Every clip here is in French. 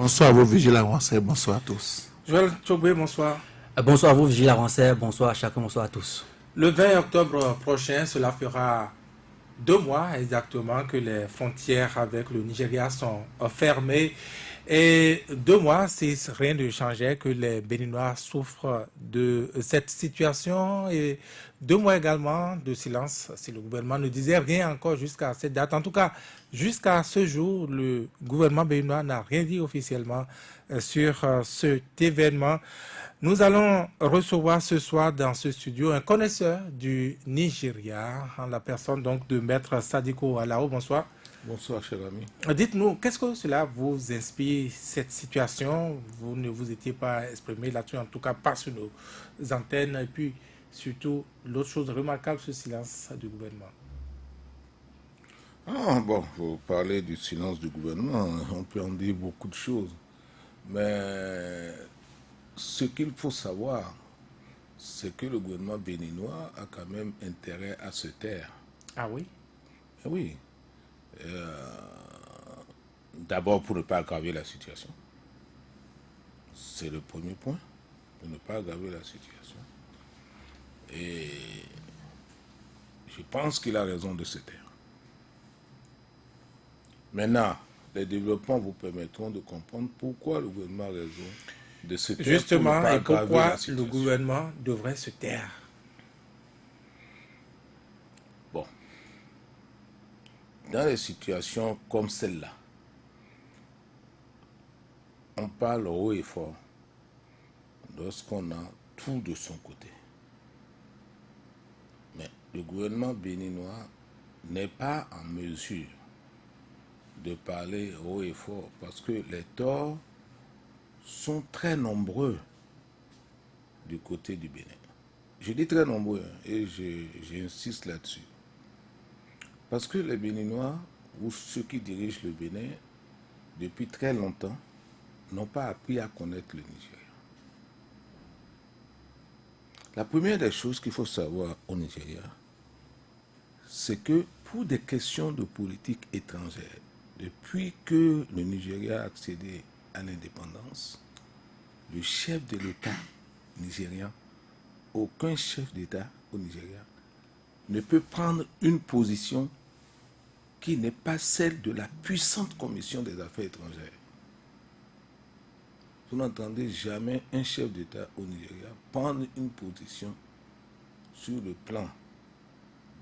Bonsoir à vos vigilants, bonsoir à tous. Joël Tchobé, bonsoir. Bonsoir à vous, Vigile Avancé, bonsoir à chacun, bonsoir à tous. Le 20 octobre prochain, cela fera 2 mois exactement que les frontières avec le Nigeria sont fermées. Et 2 mois, si rien ne changeait, que les Béninois souffrent de cette situation. Et 2 mois également de silence, si le gouvernement ne disait rien encore jusqu'à cette date. En tout cas, jusqu'à ce jour, le gouvernement béninois n'a rien dit officiellement sur cet événement. Nous allons recevoir ce soir dans ce studio un connaisseur du Nigeria, en la personne donc de Maître Sadiko Alao. Bonsoir. Bonsoir, cher ami. Dites-nous, qu'est-ce que cela vous inspire, cette situation? Vous ne vous étiez pas exprimé là-dessus, en tout cas pas sur nos antennes. Et puis, surtout, l'autre chose remarquable, ce silence du gouvernement. Ah bon, vous parlez du silence du gouvernement, on peut en dire beaucoup de choses. Mais ce qu'il faut savoir, c'est que le gouvernement béninois a quand même intérêt à se taire. Ah oui? Oui. D'abord pour ne pas aggraver la situation. C'est le premier point, pour ne pas aggraver la situation. Et je pense qu'il a raison de se taire. Maintenant, les développements vous permettront de comprendre pourquoi le gouvernement a raison de se taire. Justement, et pourquoi le gouvernement devrait se taire? Bon. Dans les situations comme celle-là, on parle haut et fort lorsqu'on a tout de son côté. Mais le gouvernement béninois n'est pas en mesure de parler haut et fort parce que les torts sont très nombreux du côté du Bénin. Je dis très nombreux et j'insiste là-dessus. Parce que les Béninois, ou ceux qui dirigent le Bénin, depuis très longtemps, n'ont pas appris à connaître le Nigeria. La première des choses qu'il faut savoir au Nigeria, c'est que pour des questions de politique étrangère, depuis que le Nigeria a accédé à l'indépendance, le chef de l'État nigérian, aucun chef d'État au Nigeria, ne peut prendre une position qui n'est pas celle de la puissante commission des affaires étrangères. Vous n'entendez jamais un chef d'État au Nigeria prendre une position sur le plan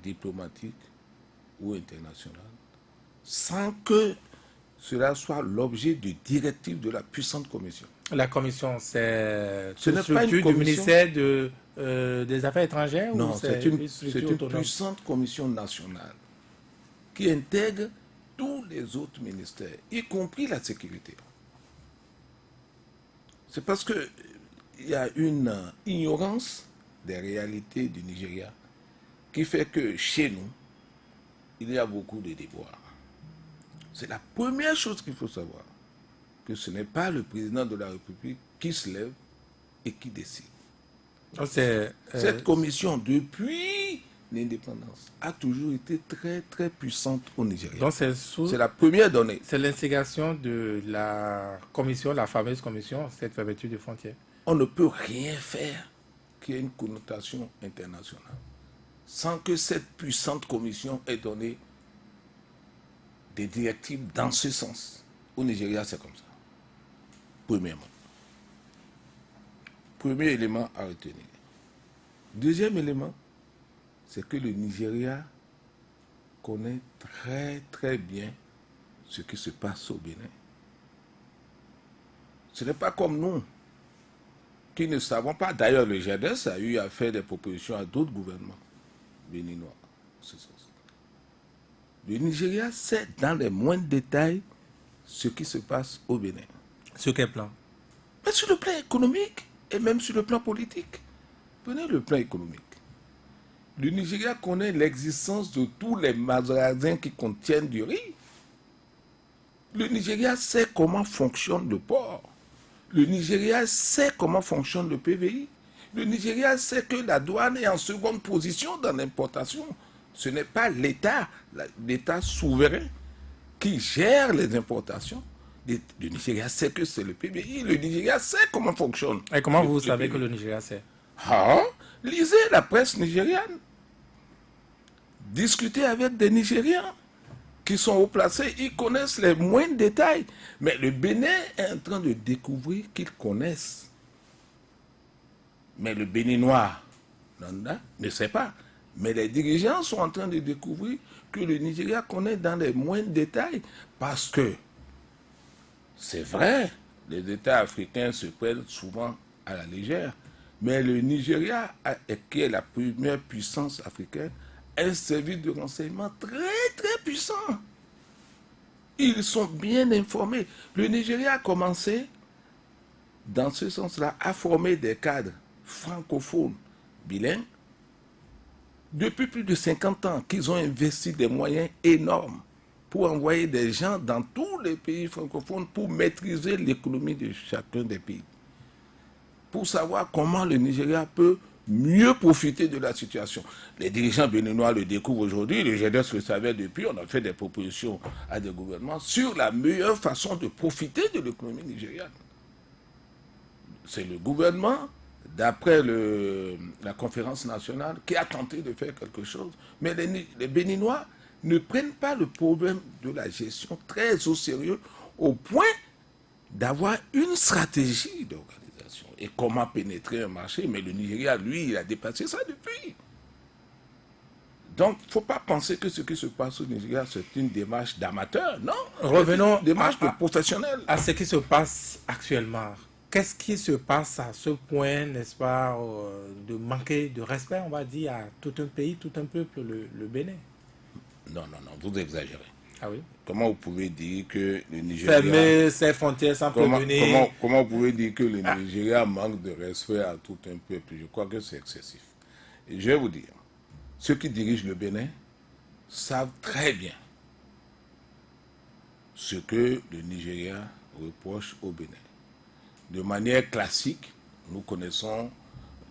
diplomatique ou international sans que cela soit l'objet de directives de la puissante commission. La commission, c'est Ce n'est pas une du commission ministère des Affaires étrangères? Non, ou c'est une autonome? puissante commission nationale qui intègre tous les autres ministères, y compris la sécurité. C'est parce qu'il y a une ignorance des réalités du Nigeria qui fait que chez nous, il y a beaucoup de déboires. C'est la première chose qu'il faut savoir, que ce n'est pas le président de la République qui se lève et qui décide. Cette commission, depuis l'indépendance, a toujours été très très puissante au Nigeria. Donc c'est la première donnée. C'est l'instigation de la commission, la fameuse commission, cette fermeture de frontières. On ne peut rien faire qui ait une connotation internationale sans que cette puissante commission ait donné des directives dans ce sens. Au Nigeria, c'est comme ça. Premièrement. Premier élément à retenir. Deuxième élément, c'est que le Nigeria connaît très très bien ce qui se passe au Bénin. Ce n'est pas comme nous, qui ne savons pas. D'ailleurs, le GEDES a eu à faire des propositions à d'autres gouvernements béninois. Le Nigeria sait dans les moindres détails ce qui se passe au Bénin. Sur quel plan? Mais sur le plan économique et même sur le plan politique. Prenez le plan économique. Le Nigeria connaît l'existence de tous les magasins qui contiennent du riz. Le Nigeria sait comment fonctionne le port. Le Nigeria sait comment fonctionne le PVI. Le Nigeria sait que la douane est en seconde position dans l'importation. Ce n'est pas l'État souverain qui gère les importations. Le Nigeria sait que c'est le PBI. Le Nigeria sait comment fonctionne. Et comment vous le savez PBI. que le Nigeria sait? Ah, lisez la presse nigériane. Discutez avec des Nigériens qui sont haut placés. Ils connaissent les moindres détails. Mais le Bénin est en train de découvrir qu'ils connaissent. Mais le Béninois ne sait pas. Mais les dirigeants sont en train de découvrir que le Nigeria connaît dans les moindres détails. Parce que, c'est vrai, les États africains se prennent souvent à la légère. Mais le Nigeria, qui est la première puissance africaine, a un service de renseignement très, très puissant. Ils sont bien informés. Le Nigeria a commencé, dans ce sens-là, à former des cadres francophones bilingues depuis plus de 50 ans qu'ils ont investi des moyens énormes pour envoyer des gens dans tous les pays francophones pour maîtriser l'économie de chacun des pays. Pour savoir comment le Nigeria peut mieux profiter de la situation. Les dirigeants béninois le découvrent aujourd'hui, le GDS le savait depuis, on a fait des propositions à des gouvernements sur la meilleure façon de profiter de l'économie nigériane. C'est le gouvernement, d'après la conférence nationale, qui a tenté de faire quelque chose. Mais les Béninois ne prennent pas le problème de la gestion très au sérieux, au point d'avoir une stratégie d'organisation et comment pénétrer un marché. Mais le Nigeria, lui, il a dépassé ça depuis. Donc, il ne faut pas penser que ce qui se passe au Nigeria, c'est une démarche d'amateur. Non, Revenons c'est une démarche de professionnel. À ce qui se passe actuellement. Qu'est-ce qui se passe à ce point, n'est-ce pas, de manquer de respect, on va dire, à tout un pays, tout un peuple, le Bénin? Non, vous exagérez. Ah oui? Comment vous pouvez dire que le Nigeria... Fermer ses frontières sans prévenir... Comment vous pouvez dire que le Nigeria manque de respect à tout un peuple? Je crois que c'est excessif. Et je vais vous dire, ceux qui dirigent le Bénin savent très bien ce que le Nigeria reproche au Bénin. De manière classique, nous connaissons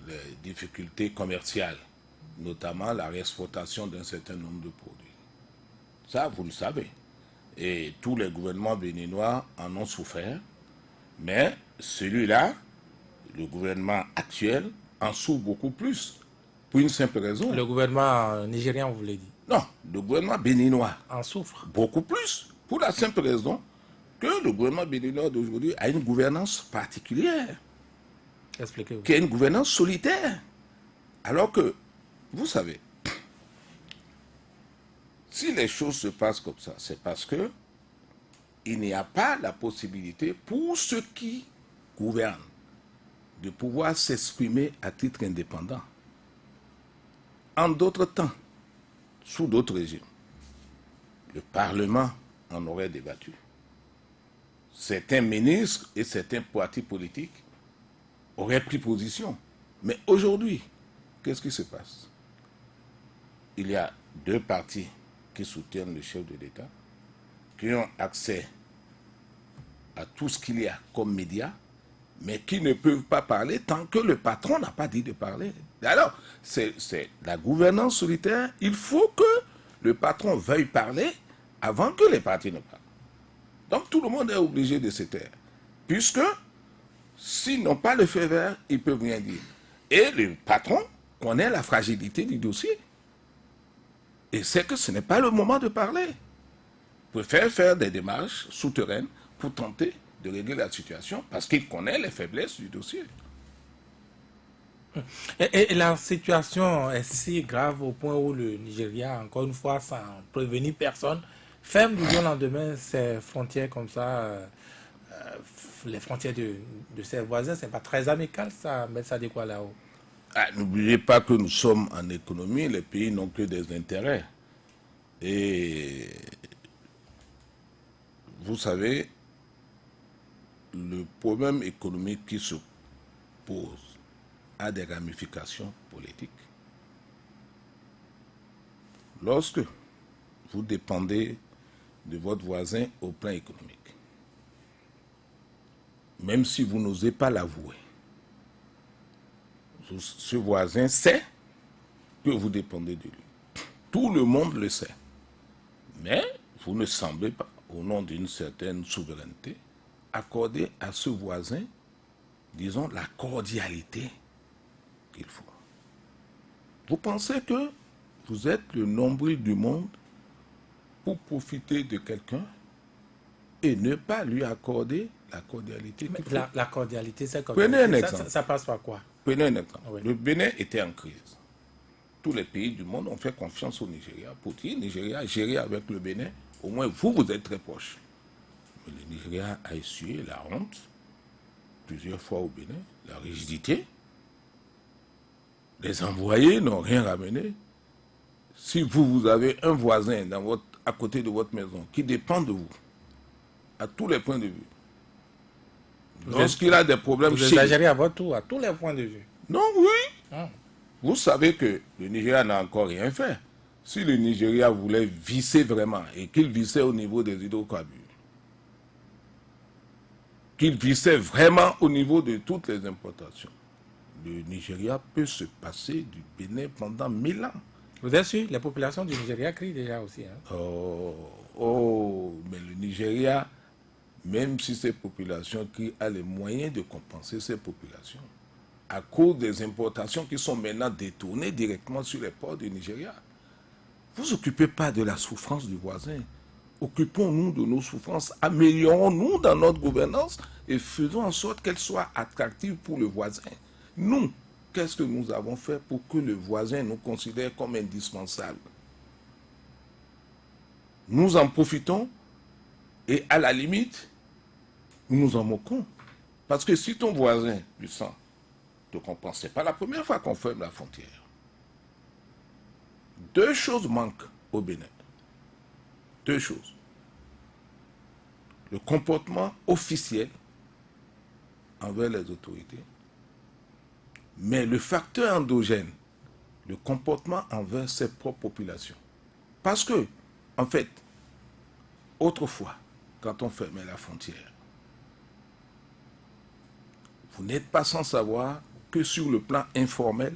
les difficultés commerciales, notamment la réexportation d'un certain nombre de produits. Ça, vous le savez. Et tous les gouvernements béninois en ont souffert. Mais celui-là, le gouvernement actuel, en souffre beaucoup plus. Pour une simple raison. Le gouvernement nigérien, vous l'avez dit. Non, le gouvernement béninois en souffre. Beaucoup plus. Pour la simple raison que le gouvernement béninois d'aujourd'hui a une gouvernance particulière. Expliquez-vous. Qui est une gouvernance solitaire. Alors que, vous savez, si les choses se passent comme ça, c'est parce que il n'y a pas la possibilité pour ceux qui gouvernent de pouvoir s'exprimer à titre indépendant. En d'autres temps, sous d'autres régimes, le Parlement en aurait débattu. Certains ministres et certains partis politiques auraient pris position. Mais aujourd'hui, qu'est-ce qui se passe? Il y a deux partis qui soutiennent le chef de l'État, qui ont accès à tout ce qu'il y a comme médias, mais qui ne peuvent pas parler tant que le patron n'a pas dit de parler. Alors, c'est la gouvernance solitaire. Il faut que le patron veuille parler avant que les partis ne parlent. Donc tout le monde est obligé de se taire. Puisque s'ils n'ont pas le feu vert, ils ne peuvent rien dire. Et le patron connaît la fragilité du dossier. Et sait que ce n'est pas le moment de parler. Il préfère faire des démarches souterraines pour tenter de régler la situation parce qu'il connaît les faiblesses du dossier. Et la situation est si grave au point où le Nigeria, encore une fois, sans prévenir personne, ferme du jour au lendemain ses frontières comme ça. Les frontières de ses voisins, c'est pas très amical, ça, mettre ça de quoi là-haut. N'oubliez pas que nous sommes en économie, les pays n'ont que des intérêts. Et vous savez, le problème économique qui se pose a des ramifications politiques. Lorsque vous dépendez de votre voisin au plan économique, même si vous n'osez pas l'avouer, ce voisin sait que vous dépendez de lui. Tout le monde le sait. Mais vous ne semblez pas, au nom d'une certaine souveraineté, accorder à ce voisin, disons, la cordialité qu'il faut. Vous pensez que vous êtes le nombril du monde pour profiter de quelqu'un et ne pas lui accorder la cordialité qu'il faut. La cordialité, c'est comme Prenez un exemple. Ça passe par quoi? Prenez un exemple. Oui. Le Bénin était en crise. Tous les pays du monde ont fait confiance au Nigeria pour dire Nigeria gérer avec le Bénin. Au moins, vous êtes très proches. Mais le Nigeria a essuyé la honte plusieurs fois au Bénin, la rigidité. Les envoyés n'ont rien ramené. Si vous avez un voisin à côté de votre maison qui dépend de vous, à tous les points de vue, lorsqu'il a des problèmes Vous chez exagérez à votre tour, à tous les points de vue. Non, oui. Ah. Vous savez que le Nigeria n'a encore rien fait. Si le Nigeria voulait visser vraiment, et qu'il vissait au niveau des hydrocarbures, qu'il vissait vraiment au niveau de toutes les importations, le Nigeria peut se passer du Bénin pendant 1000 ans. Vous êtes sûr? Les populations du Nigeria crient déjà aussi. Hein? Mais le Nigeria, même si ces populations crient, a les moyens de compenser ces populations à cause des importations qui sont maintenant détournées directement sur les ports du Nigeria. Vous ne vous occupez pas de la souffrance du voisin. Occupons-nous de nos souffrances, améliorons-nous dans notre gouvernance et faisons en sorte qu'elle soit attractive pour le voisin. Nous, qu'est-ce que nous avons fait pour que le voisin nous considère comme indispensable? Nous en profitons et à la limite, nous nous en moquons. Parce que si ton voisin du sang te compense, ce n'est pas la première fois qu'on ferme la frontière. Deux choses manquent au Bénin. Deux choses. Le comportement officiel envers les autorités, mais le facteur endogène, le comportement envers ses propres populations. Parce que, en fait, autrefois, quand on fermait la frontière, vous n'êtes pas sans savoir que sur le plan informel,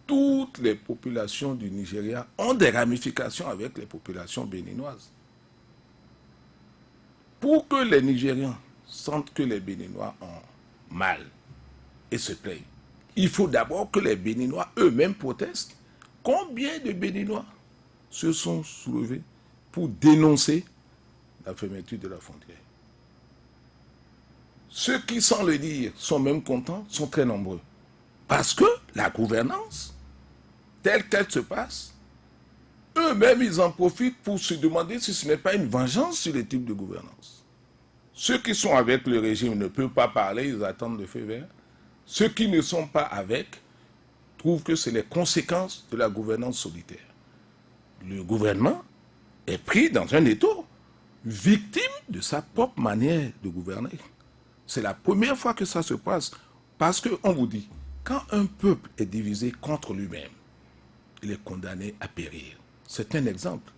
toutes les populations du Nigeria ont des ramifications avec les populations béninoises. Pour que les Nigérians sentent que les Béninois ont mal et se plaignent, il faut d'abord que les Béninois eux-mêmes protestent. Combien de Béninois se sont soulevés pour dénoncer la fermeture de la frontière? Ceux qui, sans le dire, sont même contents, sont très nombreux. Parce que la gouvernance, telle qu'elle se passe, eux-mêmes, ils en profitent pour se demander si ce n'est pas une vengeance sur le type de gouvernance. Ceux qui sont avec le régime ne peuvent pas parler, ils attendent le feu vert. Ceux qui ne sont pas avec trouvent que c'est les conséquences de la gouvernance solitaire. Le gouvernement est pris dans un étau, victime de sa propre manière de gouverner. C'est la première fois que ça se passe, parce qu'on vous dit, quand un peuple est divisé contre lui-même, il est condamné à périr. C'est un exemple.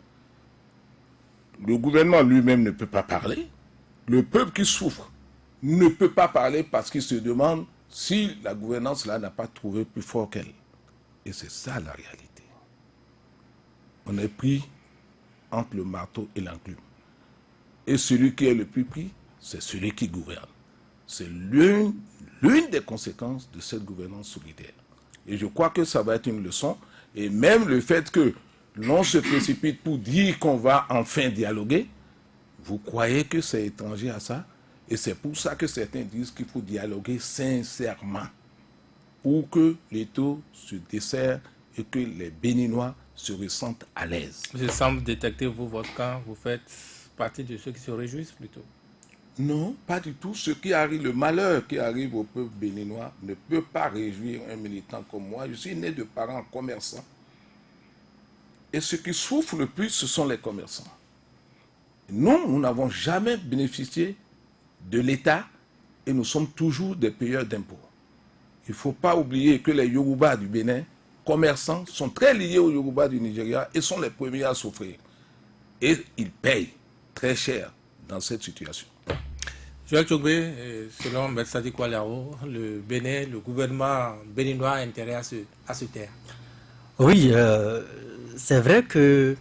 Le gouvernement lui-même ne peut pas parler. Le peuple qui souffre ne peut pas parler parce qu'il se demande si la gouvernance là n'a pas trouvé plus fort qu'elle. Et c'est ça la réalité. On est pris entre le marteau et l'enclume. Et celui qui est le plus pris, c'est celui qui gouverne. C'est l'une des conséquences de cette gouvernance solitaire. Et je crois que ça va être une leçon. Et même le fait que l'on se précipite pour dire qu'on va enfin dialoguer, vous croyez que c'est étranger à ça? Et c'est pour ça que certains disent qu'il faut dialoguer sincèrement pour que l'étau se desserre et que les Béninois se ressentent à l'aise. Je semble détecter, vous, votre camp, vous faites partie de ceux qui se réjouissent plutôt. Non, pas du tout. Ce qui arrive, le malheur qui arrive au peuple béninois ne peut pas réjouir un militant comme moi. Je suis né de parents commerçants. Et ceux qui souffrent le plus, ce sont les commerçants. Nous n'avons jamais bénéficié de l'État et nous sommes toujours des payeurs d'impôts. Il ne faut pas oublier que les Yoruba du Bénin, commerçants, sont très liés aux Yoruba du Nigeria et sont les premiers à souffrir. Et ils payent très cher dans cette situation. Joël Tchogbe, selon M. Sadi Koualao, le Bénin, le gouvernement béninois a intérêt à se taire. Oui, c'est vrai que,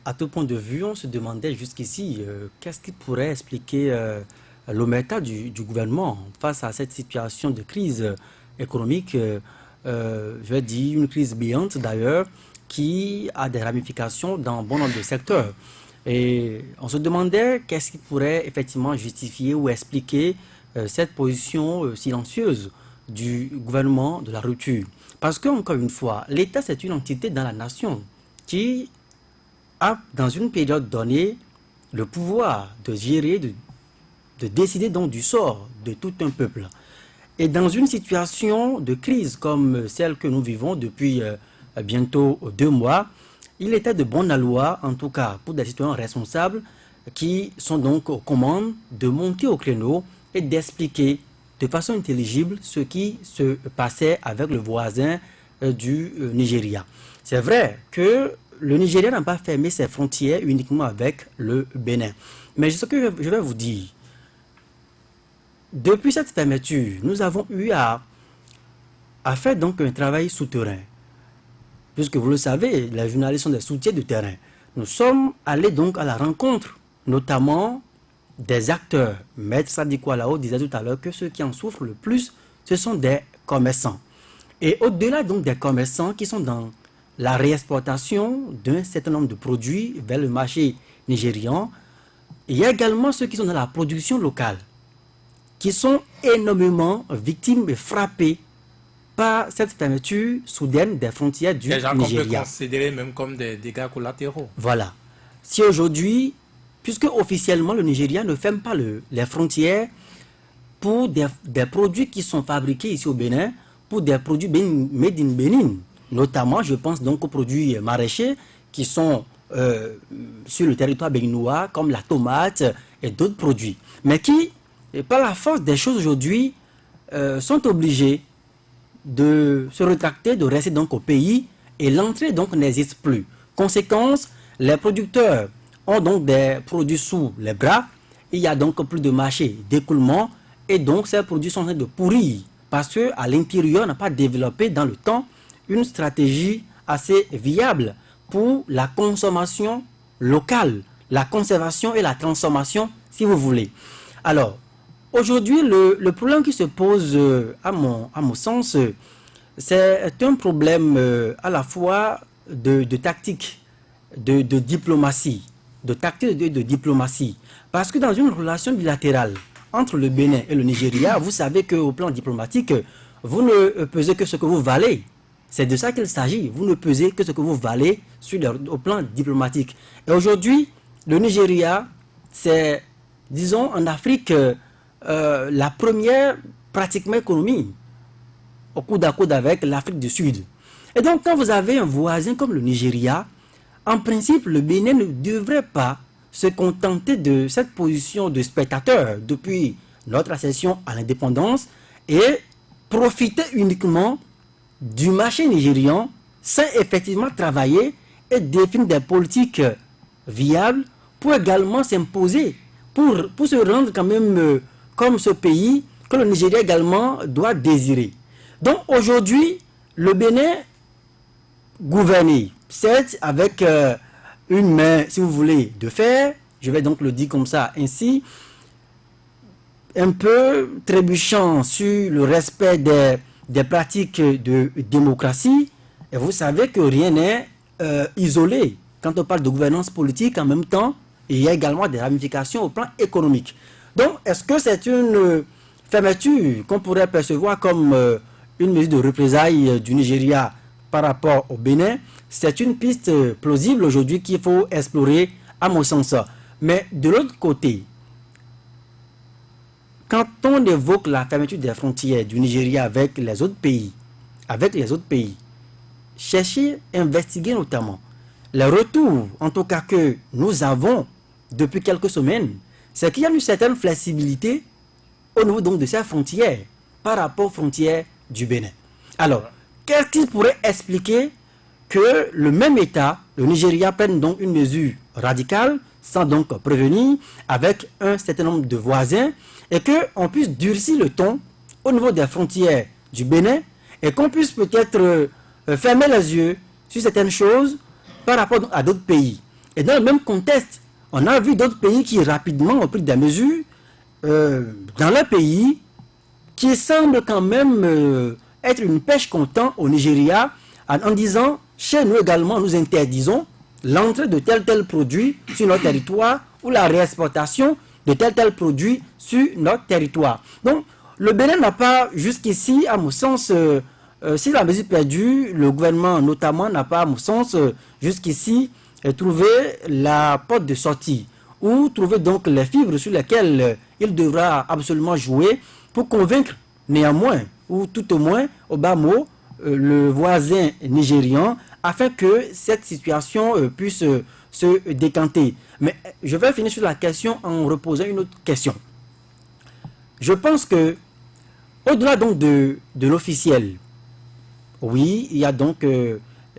à tout point de vue, on se demandait jusqu'ici qu'est-ce qui pourrait expliquer l'omerta du gouvernement face à cette situation de crise économique, je vais dire une crise béante d'ailleurs, qui a des ramifications dans bon nombre de secteurs. Et on se demandait qu'est-ce qui pourrait effectivement justifier ou expliquer cette position silencieuse du gouvernement de la rupture. Parce que, encore une fois, l'État, c'est une entité dans la nation qui a, dans une période donnée, le pouvoir de gérer, de décider donc du sort de tout un peuple. Et dans une situation de crise comme celle que nous vivons depuis bientôt 2 mois, il était de bonne loi, en tout cas pour des citoyens responsables, qui sont donc aux commandes, de monter au créneau et d'expliquer de façon intelligible ce qui se passait avec le voisin du Nigeria. C'est vrai que le Nigeria n'a pas fermé ses frontières uniquement avec le Bénin. Mais ce que je vais vous dire, depuis cette fermeture, nous avons eu à faire donc un travail souterrain. Puisque vous le savez, les journalistes sont des soutiens de terrain. Nous sommes allés donc à la rencontre, notamment des acteurs. Maître Sadiko Alao disait tout à l'heure que ceux qui en souffrent le plus, ce sont des commerçants. Et au-delà donc des commerçants qui sont dans la réexportation d'un certain nombre de produits vers le marché nigérian, il y a également ceux qui sont dans la production locale, qui sont énormément victimes et frappés par cette fermeture soudaine des frontières du Nigeria. Des gens qu'on peut considérer même comme des dégâts collatéraux. Voilà. Si aujourd'hui, puisque officiellement le Nigeria ne ferme pas les frontières pour des produits qui sont fabriqués ici au Bénin, pour des produits made in Bénin, notamment je pense donc aux produits maraîchers qui sont sur le territoire béninois, comme la tomate et d'autres produits, mais qui, par la force des choses aujourd'hui, sont obligés de se rétracter, de rester donc au pays, et l'entrée donc n'existe plus. Conséquence, les producteurs ont donc des produits sous les bras, il y a donc plus de marché d'écoulement, et donc ces produits sont en train de pourrir, parce qu'à l'intérieur, on n'a pas développé dans le temps une stratégie assez viable pour la consommation locale, la conservation et la transformation, si vous voulez. Alors, aujourd'hui, le problème qui se pose, à mon sens, c'est un problème à la fois de tactique, de diplomatie, de diplomatie. Parce que dans une relation bilatérale entre le Bénin et le Nigeria, vous savez qu'au plan diplomatique, vous ne pesez que ce que vous valez. C'est de ça qu'il s'agit. Vous ne pesez que ce que vous valez au plan diplomatique. Et aujourd'hui, le Nigeria, c'est, disons, en Afrique, la première pratiquement économie au coude à coude avec l'Afrique du Sud. Et donc quand vous avez un voisin comme le Nigeria, en principe le Bénin ne devrait pas se contenter de cette position de spectateur depuis notre accession à l'indépendance et profiter uniquement du marché nigérian sans effectivement travailler et définir des politiques viables pour également s'imposer, pour se rendre quand même comme ce pays que le Nigeria également doit désirer. Donc aujourd'hui, le Bénin gouverné, certes avec une main, si vous voulez, de fer, je vais donc le dire comme ça, ainsi, un peu trébuchant sur le respect des pratiques de démocratie. Et vous savez que rien n'est isolé. Quand on parle de gouvernance politique, en même temps, il y a également des ramifications au plan économique. Donc, est-ce que c'est une fermeture qu'on pourrait percevoir comme une mesure de représailles du Nigeria par rapport au Bénin? C'est une piste plausible aujourd'hui qu'il faut explorer à mon sens. Mais de l'autre côté, quand on évoque la fermeture des frontières du Nigeria avec les autres pays, cherchez, investiguer notamment les retours, en tout cas que nous avons depuis quelques semaines, c'est qu'il y a une certaine flexibilité au niveau donc de ces frontières par rapport aux frontières du Bénin. Alors, qu'est-ce qui pourrait expliquer que le même État, le Nigeria, prenne donc une mesure radicale sans donc prévenir avec un certain nombre de voisins et qu'on puisse durcir le ton au niveau des frontières du Bénin et qu'on puisse peut-être fermer les yeux sur certaines choses par rapport à d'autres pays. Et dans le même contexte, on a vu d'autres pays qui rapidement ont pris des mesures dans le pays qui semble quand même être une pêche comptant au Nigeria en disant, chez nous également, nous interdisons l'entrée de tel produit sur notre territoire ou la réexportation de tel produit sur notre territoire. Donc, le Bénin n'a pas jusqu'ici, à mon sens, si la mesure perdue, le gouvernement notamment n'a pas, à mon sens, jusqu'ici, trouvé la porte de sortie ou trouver donc les fibres sur lesquelles il devra absolument jouer pour convaincre néanmoins, ou tout au moins, au bas mot, le voisin nigérian, afin que cette situation puisse se décanter. Mais je vais finir sur la question en reposant une autre question. Je pense que, au-delà donc de l'officiel, oui, il y a donc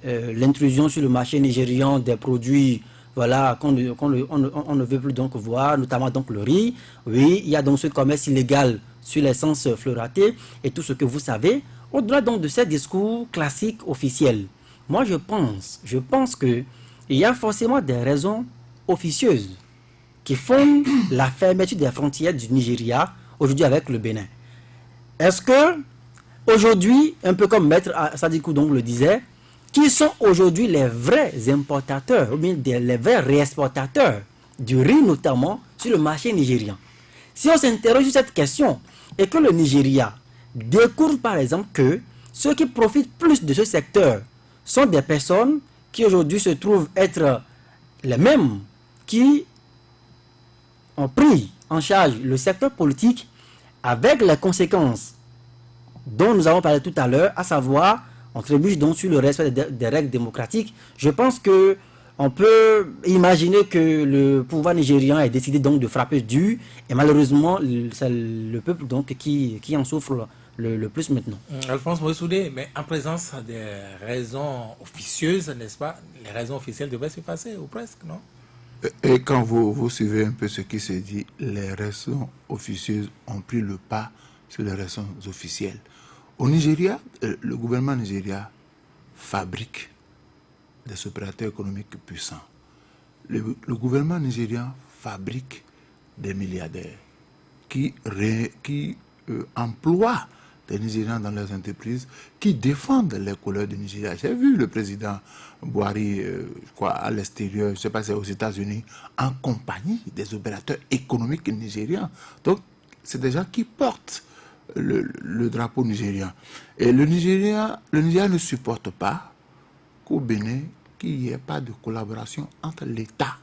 l'intrusion sur le marché nigérian des produits voilà, on ne veut plus donc voir, notamment donc le riz. Oui, il y a donc ce commerce illégal sur l'essence fluoratée et tout ce que vous savez. Au-delà donc de ces discours classiques officiels, moi je pense que il y a forcément des raisons officieuses qui font la fermeture des frontières du Nigeria aujourd'hui avec le Bénin. Est-ce que aujourd'hui, un peu comme Maître Sadikou donc le disait, qui sont aujourd'hui les vrais importateurs ou bien les vrais réexportateurs du riz notamment sur le marché nigérian? Si on s'interroge sur cette question et que le Nigeria découvre par exemple que ceux qui profitent plus de ce secteur sont des personnes qui aujourd'hui se trouvent être les mêmes qui ont pris en charge le secteur politique avec les conséquences dont nous avons parlé tout à l'heure, à savoir on trébuche donc sur le respect des règles démocratiques. Je pense que on peut imaginer que le pouvoir nigérian ait décidé donc de frapper dur et malheureusement c'est le peuple donc qui en souffre le plus maintenant. Alphonse Moïsoudé, mais en présence des raisons officieuses, n'est-ce pas, les raisons officielles devraient se passer, ou presque, non? Et quand vous suivez un peu ce qui se dit, les raisons officieuses ont pris le pas sur les raisons officielles. Au Nigeria, le gouvernement nigérien fabrique des opérateurs économiques puissants. Le gouvernement nigérien fabrique des milliardaires qui emploient des Nigériens dans leurs entreprises, qui défendent les couleurs du Nigeria. J'ai vu le président Buhari, à l'extérieur, je ne sais pas si c'est aux États-Unis, en compagnie des opérateurs économiques nigériens. Donc, c'est des gens qui portent le drapeau nigérien. Et le Nigeria ne supporte pas qu'au Bénin, qu'il n'y ait pas de collaboration entre l'État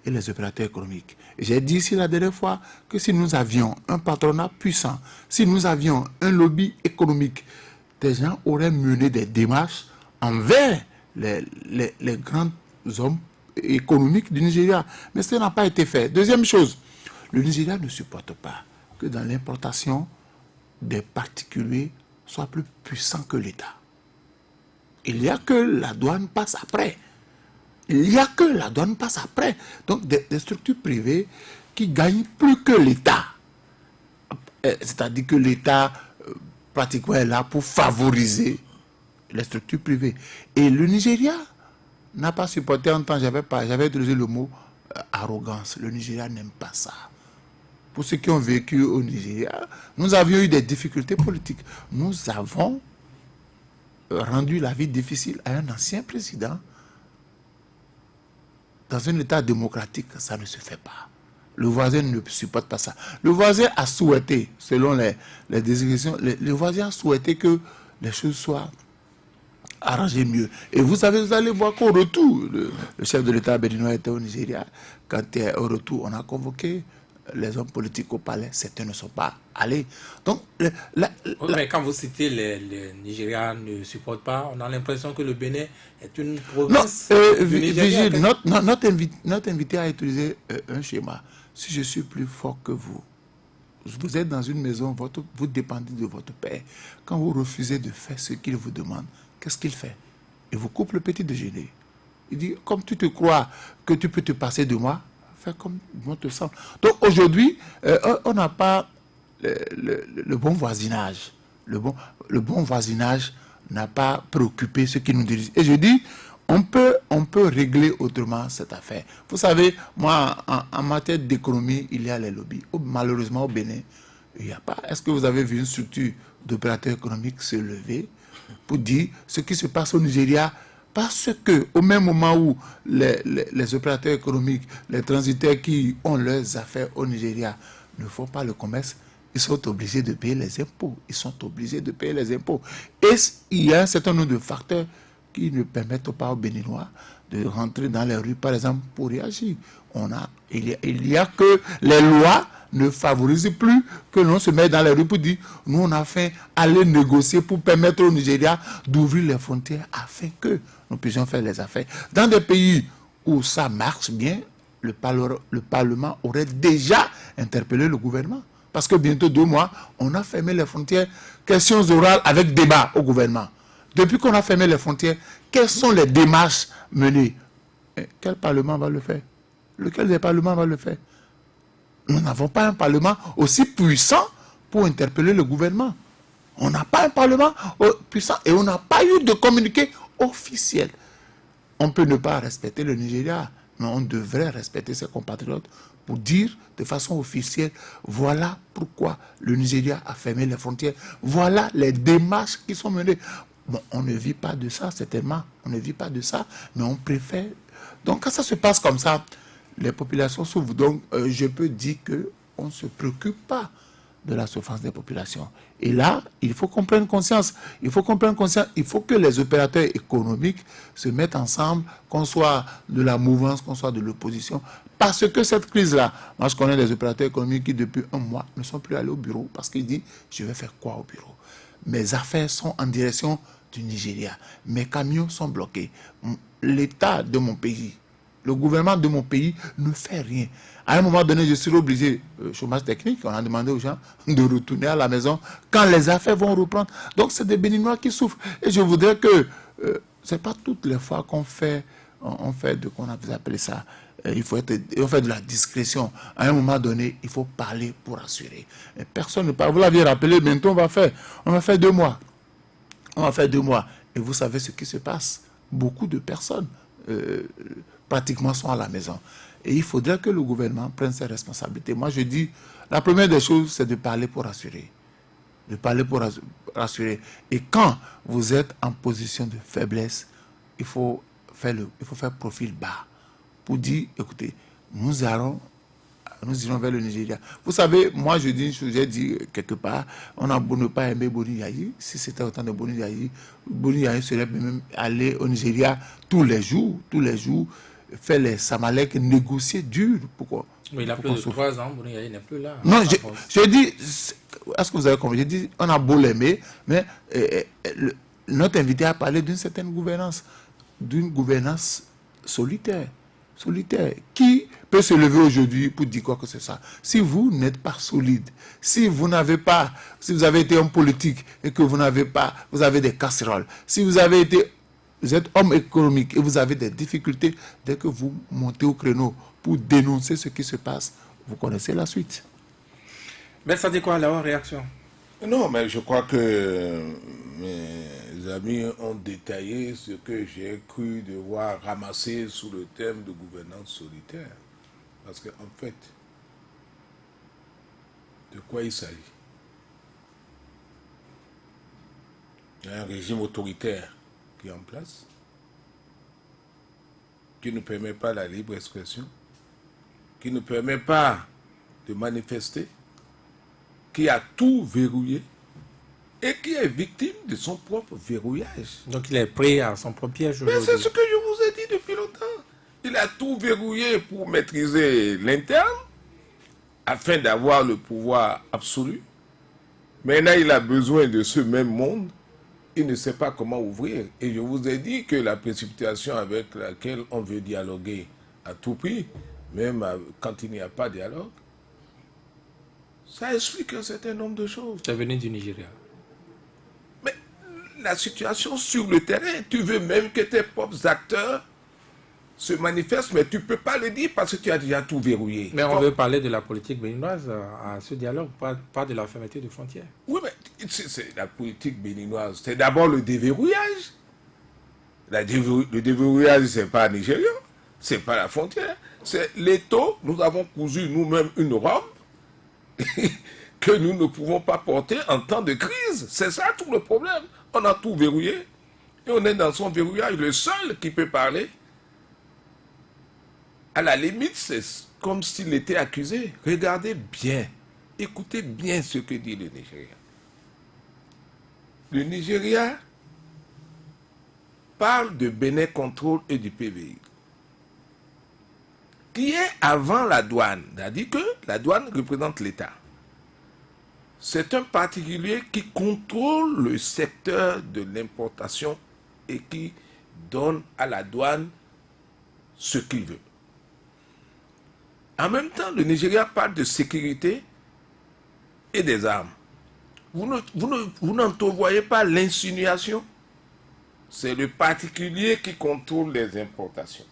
et les opérateurs économiques. J'ai dit ici la dernière fois que si nous avions un patronat puissant, si nous avions un lobby économique, des gens auraient mené des démarches envers les grands hommes économiques du Nigeria. Mais ça n'a pas été fait. Deuxième chose, le Nigeria ne supporte pas que dans l'importation, des particuliers soient plus puissants que l'État. Il n'y a que la douane passe après. Donc des structures privées qui gagnent plus que l'État. C'est-à-dire que l'État pratiquement est là pour favoriser les structures privées. Et le Nigeria n'a pas supporté en temps, j'avais utilisé le mot arrogance. Le Nigeria n'aime pas ça. Pour ceux qui ont vécu au Nigeria, nous avions eu des difficultés politiques. Nous avons rendu la vie difficile à un ancien président. Dans un État démocratique, ça ne se fait pas. Le voisin ne supporte pas ça. Le voisin a souhaité, selon les désignations, le voisin a souhaité que les choses soient arrangées mieux. Et vous allez voir qu'au retour, le chef de l'État béninois était au Nigeria. Quand il est au retour, on a convoqué les hommes politiques au palais. Certains ne sont pas allés. Donc, mais quand vous citez les Nigérians ne supportent pas, on a l'impression que le Bénin est une province du Nigeria. Notre invité a utilisé un schéma. Si je suis plus fort que vous, vous êtes dans une maison, vous dépendez de votre père. Quand vous refusez de faire ce qu'il vous demande, qu'est-ce qu'il fait? Il vous coupe le petit déjeuner. Il dit, comme tu te crois que tu peux te passer de moi, fais comme bon te semble. Donc aujourd'hui, on n'a pas le bon voisinage. Le bon voisinage n'a pas préoccupé ceux qui nous dirigent. Et je dis, on peut régler autrement cette affaire. Vous savez, moi, en matière d'économie, il y a les lobbies. Malheureusement, au Bénin, il n'y a pas. Est-ce que vous avez vu une structure d'opérateurs économiques se lever pour dire ce qui se passe au Nigeria? Parce que au même moment où les opérateurs économiques, les transitaires qui ont leurs affaires au Nigeria ne font pas le commerce, ils sont obligés de payer les impôts. Ils sont obligés de payer les impôts. Et il y a un certain nombre de facteurs qui ne permettent pas aux Béninois de rentrer dans les rues, par exemple, pour réagir. Il y a que les lois ne favorisent plus que l'on se mette dans les rues pour dire nous on a fait aller négocier pour permettre au Nigeria d'ouvrir les frontières afin que nous puissions faire les affaires. Dans des pays où ça marche bien, le Parlement aurait déjà interpellé le gouvernement. Parce que bientôt 2 mois, on a fermé les frontières, questions orales avec débat au gouvernement. Depuis qu'on a fermé les frontières, quelles sont les démarches menées? Quel Parlement va le faire? Lequel des parlements va le faire? Nous n'avons pas un Parlement aussi puissant pour interpeller le gouvernement. On n'a pas un Parlement puissant et on n'a pas eu de communiqué officiel. On peut ne pas respecter le Nigeria, mais on devrait respecter ses compatriotes pour dire de façon officielle, voilà pourquoi le Nigeria a fermé les frontières, voilà les démarches qui sont menées. Bon, on ne vit pas de ça, certainement, on ne vit pas de ça, mais on préfère. Donc quand ça se passe comme ça, les populations souffrent. Donc je peux dire qu'on ne se préoccupe pas de la souffrance des populations. Et là, il faut qu'on prenne conscience. Il faut que les opérateurs économiques se mettent ensemble, qu'on soit de la mouvance, qu'on soit de l'opposition. Parce que cette crise-là, moi je connais des opérateurs économiques qui depuis 1 mois ne sont plus allés au bureau parce qu'ils disent, je vais faire quoi au bureau? Mes affaires sont en direction du Nigeria. Mes camions sont bloqués. L'État de mon pays, le gouvernement de mon pays ne fait rien. À un moment donné, je suis obligé, chômage technique, on a demandé aux gens de retourner à la maison quand les affaires vont reprendre. Donc, c'est des Béninois qui souffrent. Et je voudrais que, ce n'est pas toutes les fois qu'on fait, on fait de qu'on a appelé ça, il faut faire de la discrétion. À un moment donné, il faut parler pour assurer. Et personne ne parle. Vous l'aviez rappelé, bientôt on va faire 2 mois. On va faire 2 mois. Et vous savez ce qui se passe. Beaucoup de personnes, pratiquement, sont à la maison. Et il faudrait que le gouvernement prenne ses responsabilités. Moi, je dis, la première des choses, c'est de parler pour assurer. De parler pour rassurer. Et quand vous êtes en position de faiblesse, il faut faire profil bas pour dire, écoutez, nous irons vers le Nigeria. Vous savez, moi je dis une chose, j'ai dit quelque part, on a beau ne pas aimer Boni Yayi. Si c'était autant de Boni Yayi serait même aller au Nigeria tous les jours, faire les Samalek, négocier dur. Pourquoi? Mais il a plus de 3 ans, Boni Yayi n'est plus là. Non, je dis, est-ce que vous avez compris? Je dis, on a beau l'aimer, mais notre invité a parlé d'une certaine gouvernance, d'une gouvernance solitaire, qui peut se lever aujourd'hui pour dire quoi que ce soit. Si vous n'êtes pas solide, si vous avez été homme politique et que vous avez des casseroles, si vous êtes homme économique et vous avez des difficultés, dès que vous montez au créneau pour dénoncer ce qui se passe, vous connaissez la suite. Mais ça dit quoi la réaction? Non, mais je crois que mes amis ont détaillé ce que j'ai cru devoir ramasser sous le thème de gouvernance solitaire. Parce qu'en fait, de quoi il s'agit? Il y a un régime autoritaire qui est en place, qui ne permet pas la libre expression, qui ne permet pas de manifester, qui a tout verrouillé et qui est victime de son propre verrouillage. Donc il est pris à son propre piège. Mais c'est ce que je vous ai dit depuis longtemps. Il a tout verrouillé pour maîtriser l'interne, afin d'avoir le pouvoir absolu. Maintenant, il a besoin de ce même monde. Il ne sait pas comment ouvrir. Et je vous ai dit que la précipitation avec laquelle on veut dialoguer à tout prix, même quand il n'y a pas de dialogue, ça explique un certain nombre de choses. C'est venu du Nigeria. Mais la situation sur le terrain, tu veux même que tes propres acteurs se manifestent, mais tu ne peux pas le dire parce que tu as déjà tout verrouillé. Mais on veut parler de la politique béninoise à ce dialogue, pas de la fermeture des frontières. Oui, mais c'est la politique béninoise. C'est d'abord le déverrouillage. Le déverrouillage, ce n'est pas nigérian, ce n'est pas la frontière. C'est l'étau, nous avons cousu nous-mêmes une robe que nous ne pouvons pas porter en temps de crise. C'est ça tout le problème. On a tout verrouillé et on est dans son verrouillage. Le seul qui peut parler, à la limite, c'est comme s'il était accusé. Regardez bien, écoutez bien ce que dit le Nigeria. Le Nigeria parle de Bénin Contrôle et du PVI, qui est avant la douane. C'est-à-dire que la douane représente l'État. C'est un particulier qui contrôle le secteur de l'importation et qui donne à la douane ce qu'il veut. En même temps, le Nigeria parle de sécurité et des armes. Vous n'entrevoyez pas l'insinuation? C'est le particulier qui contrôle les importations.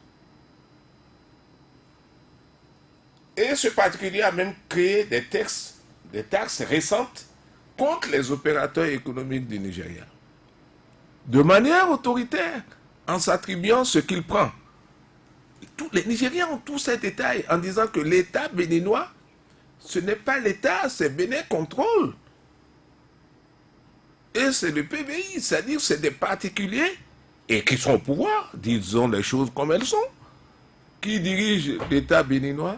Et ce particulier a même créé des taxes récentes contre les opérateurs économiques du Nigeria. De manière autoritaire, en s'attribuant ce qu'il prend. Les Nigériens ont tous ces détails en disant que l'État béninois, ce n'est pas l'État, c'est Bénin Contrôle. Et c'est le PVI, c'est-à-dire c'est des particuliers et qui sont au pouvoir, disons les choses comme elles sont, qui dirigent l'État béninois.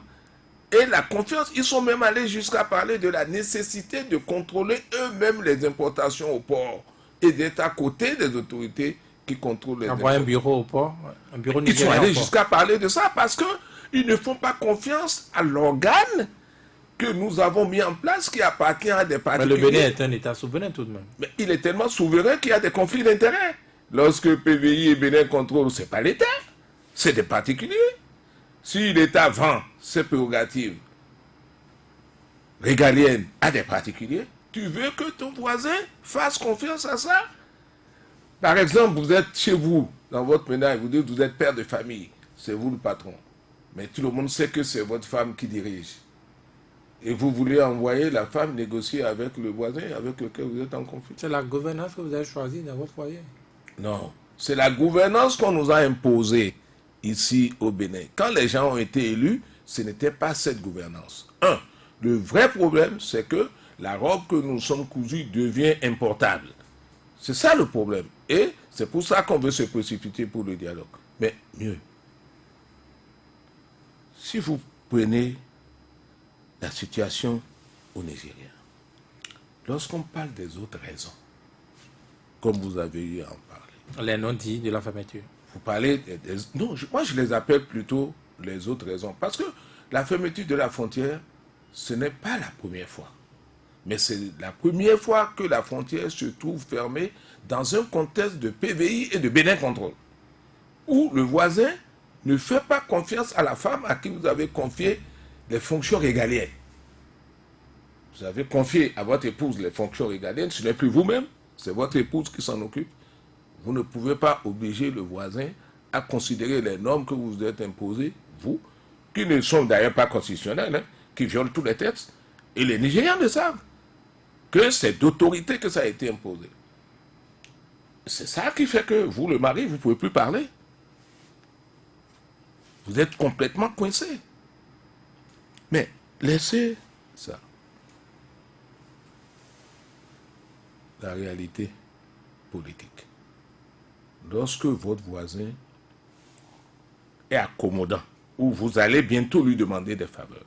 Et la confiance, ils sont même allés jusqu'à parler de la nécessité de contrôler eux-mêmes les importations au port et d'être à côté des autorités qui contrôlent les importations. Un bureau au port, un bureau Ils sont nigérien allés au port. jusqu'à parler de ça parce qu'ils ne font pas confiance à l'organe que nous avons mis en place qui appartient à des Mais particuliers. le Bénin est un État souverain tout de même. Mais il est tellement souverain qu'il y a des conflits d'intérêts. Lorsque PVI et Bénin contrôlent, ce n'est pas l'État, c'est des particuliers. Si l'État vend ses prérogatives régaliennes à des particuliers, tu veux que ton voisin fasse confiance à ça? Par exemple, vous êtes chez vous, dans votre ménage, vous dites que vous êtes père de famille, c'est vous le patron. Mais tout le monde sait que c'est votre femme qui dirige. Et vous voulez envoyer la femme négocier avec le voisin avec lequel vous êtes en conflit. C'est la gouvernance que vous avez choisie dans votre foyer. Non, c'est la gouvernance qu'on nous a imposée ici au Bénin. Quand les gens ont été élus, ce n'était pas cette gouvernance. Le vrai problème, c'est que la robe que nous sommes cousus devient importable. C'est ça le problème. Et c'est pour ça qu'on veut se précipiter pour le dialogue. Mais mieux, si vous prenez la situation au Nigeria, lorsqu'on parle des autres raisons, comme vous avez eu à en parler, Les non-dits de la fermeture. vous parlez non, moi je les appelle plutôt les autres raisons. Parce que la fermeture de la frontière, ce n'est pas la première fois. Mais c'est la première fois que la frontière se trouve fermée dans un contexte de PVI et de Bénin Contrôle, où le voisin ne fait pas confiance à la femme à qui vous avez confié les fonctions régaliennes. Vous avez confié à votre épouse les fonctions régaliennes, ce n'est plus vous-même, c'est votre épouse qui s'en occupe. Vous ne pouvez pas obliger le voisin à considérer les normes que vous êtes imposées, vous, qui ne sont d'ailleurs pas constitutionnelles, hein, qui violent tous les textes. Et les Nigérians le savent, que c'est d'autorité que ça a été imposé. C'est ça qui fait que vous, le mari, vous ne pouvez plus parler. Vous êtes complètement coincé. Mais laissez ça. La réalité politique. Lorsque votre voisin est accommodant, ou vous allez bientôt lui demander des faveurs,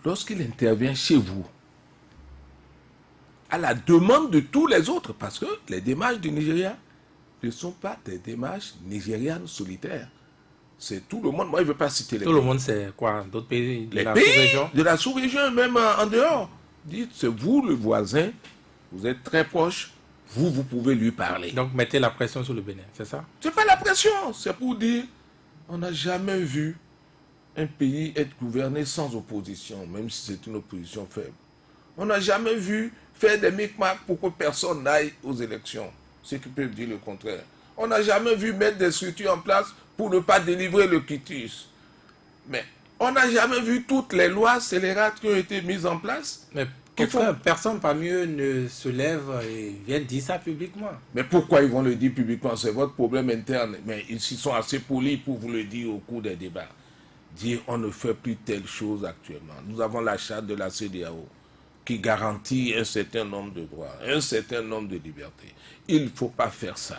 lorsqu'il intervient chez vous, à la demande de tous les autres, parce que les démarches du Nigeria ne sont pas des démarches nigérianes solitaires. C'est tout le monde. Moi, je ne veux pas citer les Tout pays. le monde sait quoi? D'autres pays de Les la pays sous-région? de la sous-région, même en dehors. Dites, c'est vous le voisin, vous êtes très proche, vous pouvez lui parler. Donc mettez la pression sur le Bénin, c'est ça? C'est pas la pression, c'est pour dire, on n'a jamais vu un pays être gouverné sans opposition, même si c'est une opposition faible. On n'a jamais vu faire des micmacs pour que personne n'aille aux élections, ceux qui peuvent dire le contraire. On n'a jamais vu mettre des structures en place pour ne pas délivrer le quitus. Mais on n'a jamais vu toutes les lois scélérates qui ont été mises en place Mais Personne parmi eux ne se lève et vient dire ça publiquement. Mais pourquoi ils vont le dire publiquement? C'est votre problème interne. Mais ils sont assez polis pour vous le dire au cours des débats. Dire on ne fait plus telle chose actuellement. Nous avons la charte de la CEDEAO qui garantit un certain nombre de droits, un certain nombre de libertés. Il ne faut pas faire ça.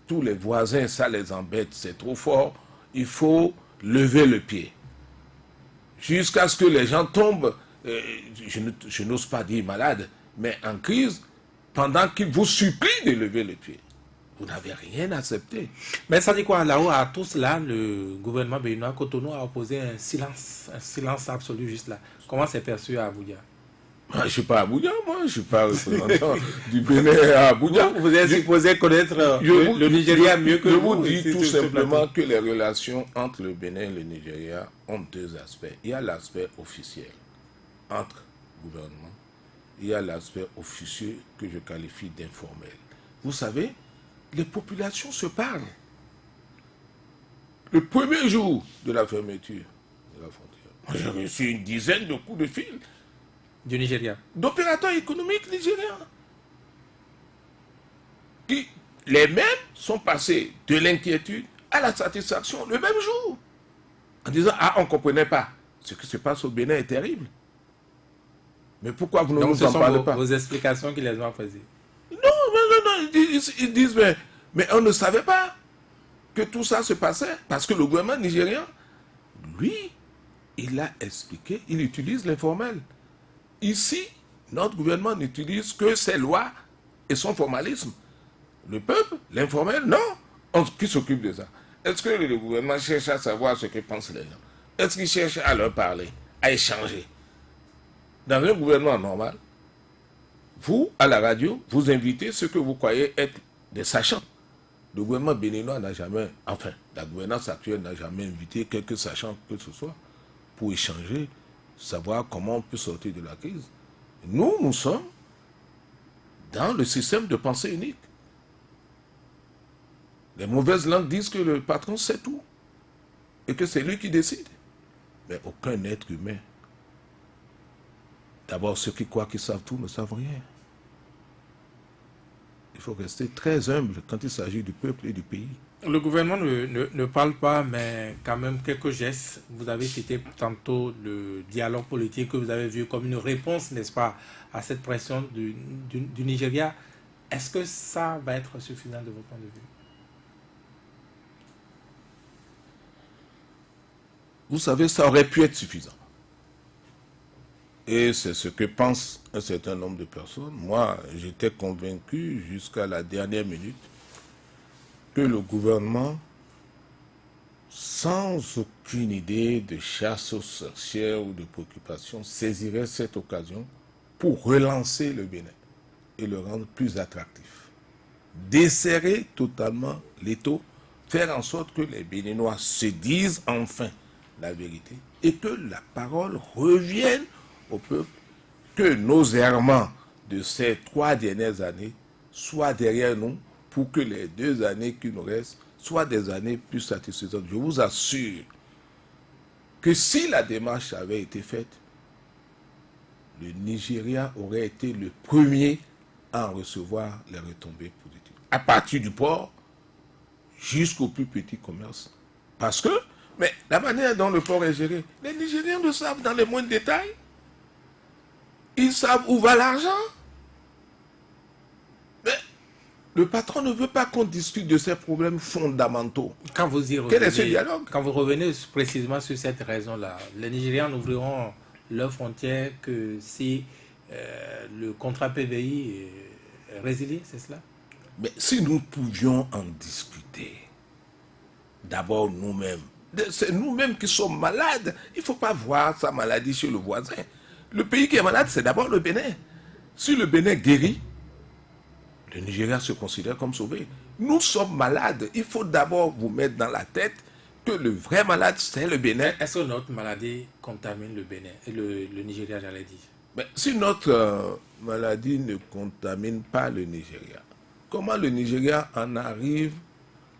Tous les voisins, ça les embête, c'est trop fort. Il faut lever le pied. Jusqu'à ce que les gens tombent, je n'ose pas dire malades, mais en crise, pendant qu'ils vous supplient de lever le pied. Vous n'avez rien accepté. Mais ça dit quoi là-haut, à tout cela, le gouvernement béninois Cotonou a opposé un silence absolu juste là. Comment c'est perçu à Abuja? Moi, je ne suis pas à Abuja, moi, je ne suis pas représentant du Bénin à Abuja. Vous êtes supposé connaître le Nigeria mieux que vous. Je vous dis tout simplement que les relations entre le Bénin et le Nigeria ont deux aspects. Il y a l'aspect officiel entre gouvernements. Il y a l'aspect officieux que je qualifie d'informel. Vous savez, les populations se parlent. Le premier jour de la fermeture de la frontière, j'ai reçu une dizaine de coups de fil du Nigeria, d'opérateurs économiques nigériens. Qui, les mêmes sont passés de l'inquiétude à la satisfaction le même jour. En disant, ah, on ne comprenait pas. Ce qui se passe au Bénin est terrible. Mais pourquoi vous ne nous en parlez pas? Vos explications qui les ont posées. Non. Ils disent, mais on ne savait pas que tout ça se passait. Parce que le gouvernement nigérien, lui, il a expliqué, il utilise l'informel. Ici, notre gouvernement n'utilise que ses lois et son formalisme. Le peuple, l'informel, non. Qui s'occupe de ça? Est-ce que le gouvernement cherche à savoir ce que pensent les gens? Est-ce qu'il cherche à leur parler, à échanger? Dans un gouvernement normal, vous, à la radio, vous invitez ceux que vous croyez être des sachants. Le gouvernement béninois n'a jamais, enfin, la gouvernance actuelle n'a jamais invité quelques sachants que ce soit pour échanger, savoir comment on peut sortir de la crise. Nous sommes dans le système de pensée unique. Les mauvaises langues disent que le patron sait tout et que c'est lui qui décide. Mais aucun être humain. D'abord, ceux qui croient qu'ils savent tout ne savent rien. Il faut rester très humble quand il s'agit du peuple et du pays. Le gouvernement ne parle pas, mais quand même quelques gestes. Vous avez cité tantôt le dialogue politique que vous avez vu comme une réponse, n'est-ce pas, à cette pression du Nigeria. Est-ce que ça va être suffisant de votre point de vue? Vous savez, ça aurait pu être suffisant. Et c'est ce que pense un certain nombre de personnes. Moi, j'étais convaincu jusqu'à la dernière minute que le gouvernement, sans aucune idée de chasse aux sorcières ou de préoccupation, saisirait cette occasion pour relancer le Bénin et le rendre plus attractif. Desserrer totalement l'étau, faire en sorte que les Béninois se disent enfin la vérité et que la parole revienne au peuple, que nos errements de ces 3 dernières années soient derrière nous pour que les 2 années qui nous restent soient des années plus satisfaisantes. Je vous assure que si la démarche avait été faite, le Nigeria aurait été le premier à en recevoir les retombées positives. À partir du port jusqu'au plus petit commerce. Parce que, mais la manière dont le port est géré, les Nigériens le savent dans les moindres détails. Ils savent où va l'argent. Mais le patron ne veut pas qu'on discute de ces problèmes fondamentaux. Quand vous y revenez, quel est ce dialogue? Quand vous revenez précisément sur cette raison-là, les Nigériens n'ouvriront leurs frontières que si le contrat PVI est résilié, c'est cela? Mais si nous pouvions en discuter, d'abord nous-mêmes, c'est nous-mêmes qui sommes malades. Il ne faut pas voir sa maladie chez le voisin. Le pays qui est malade, c'est d'abord le Bénin. Si le Bénin guérit, le Nigeria se considère comme sauvé. Nous sommes malades. Il faut d'abord vous mettre dans la tête que le vrai malade, c'est le Bénin. Est-ce que notre maladie contamine le Bénin et le Nigeria, j'allais dire? Mais si notre maladie ne contamine pas le Nigeria, comment le Nigeria en arrive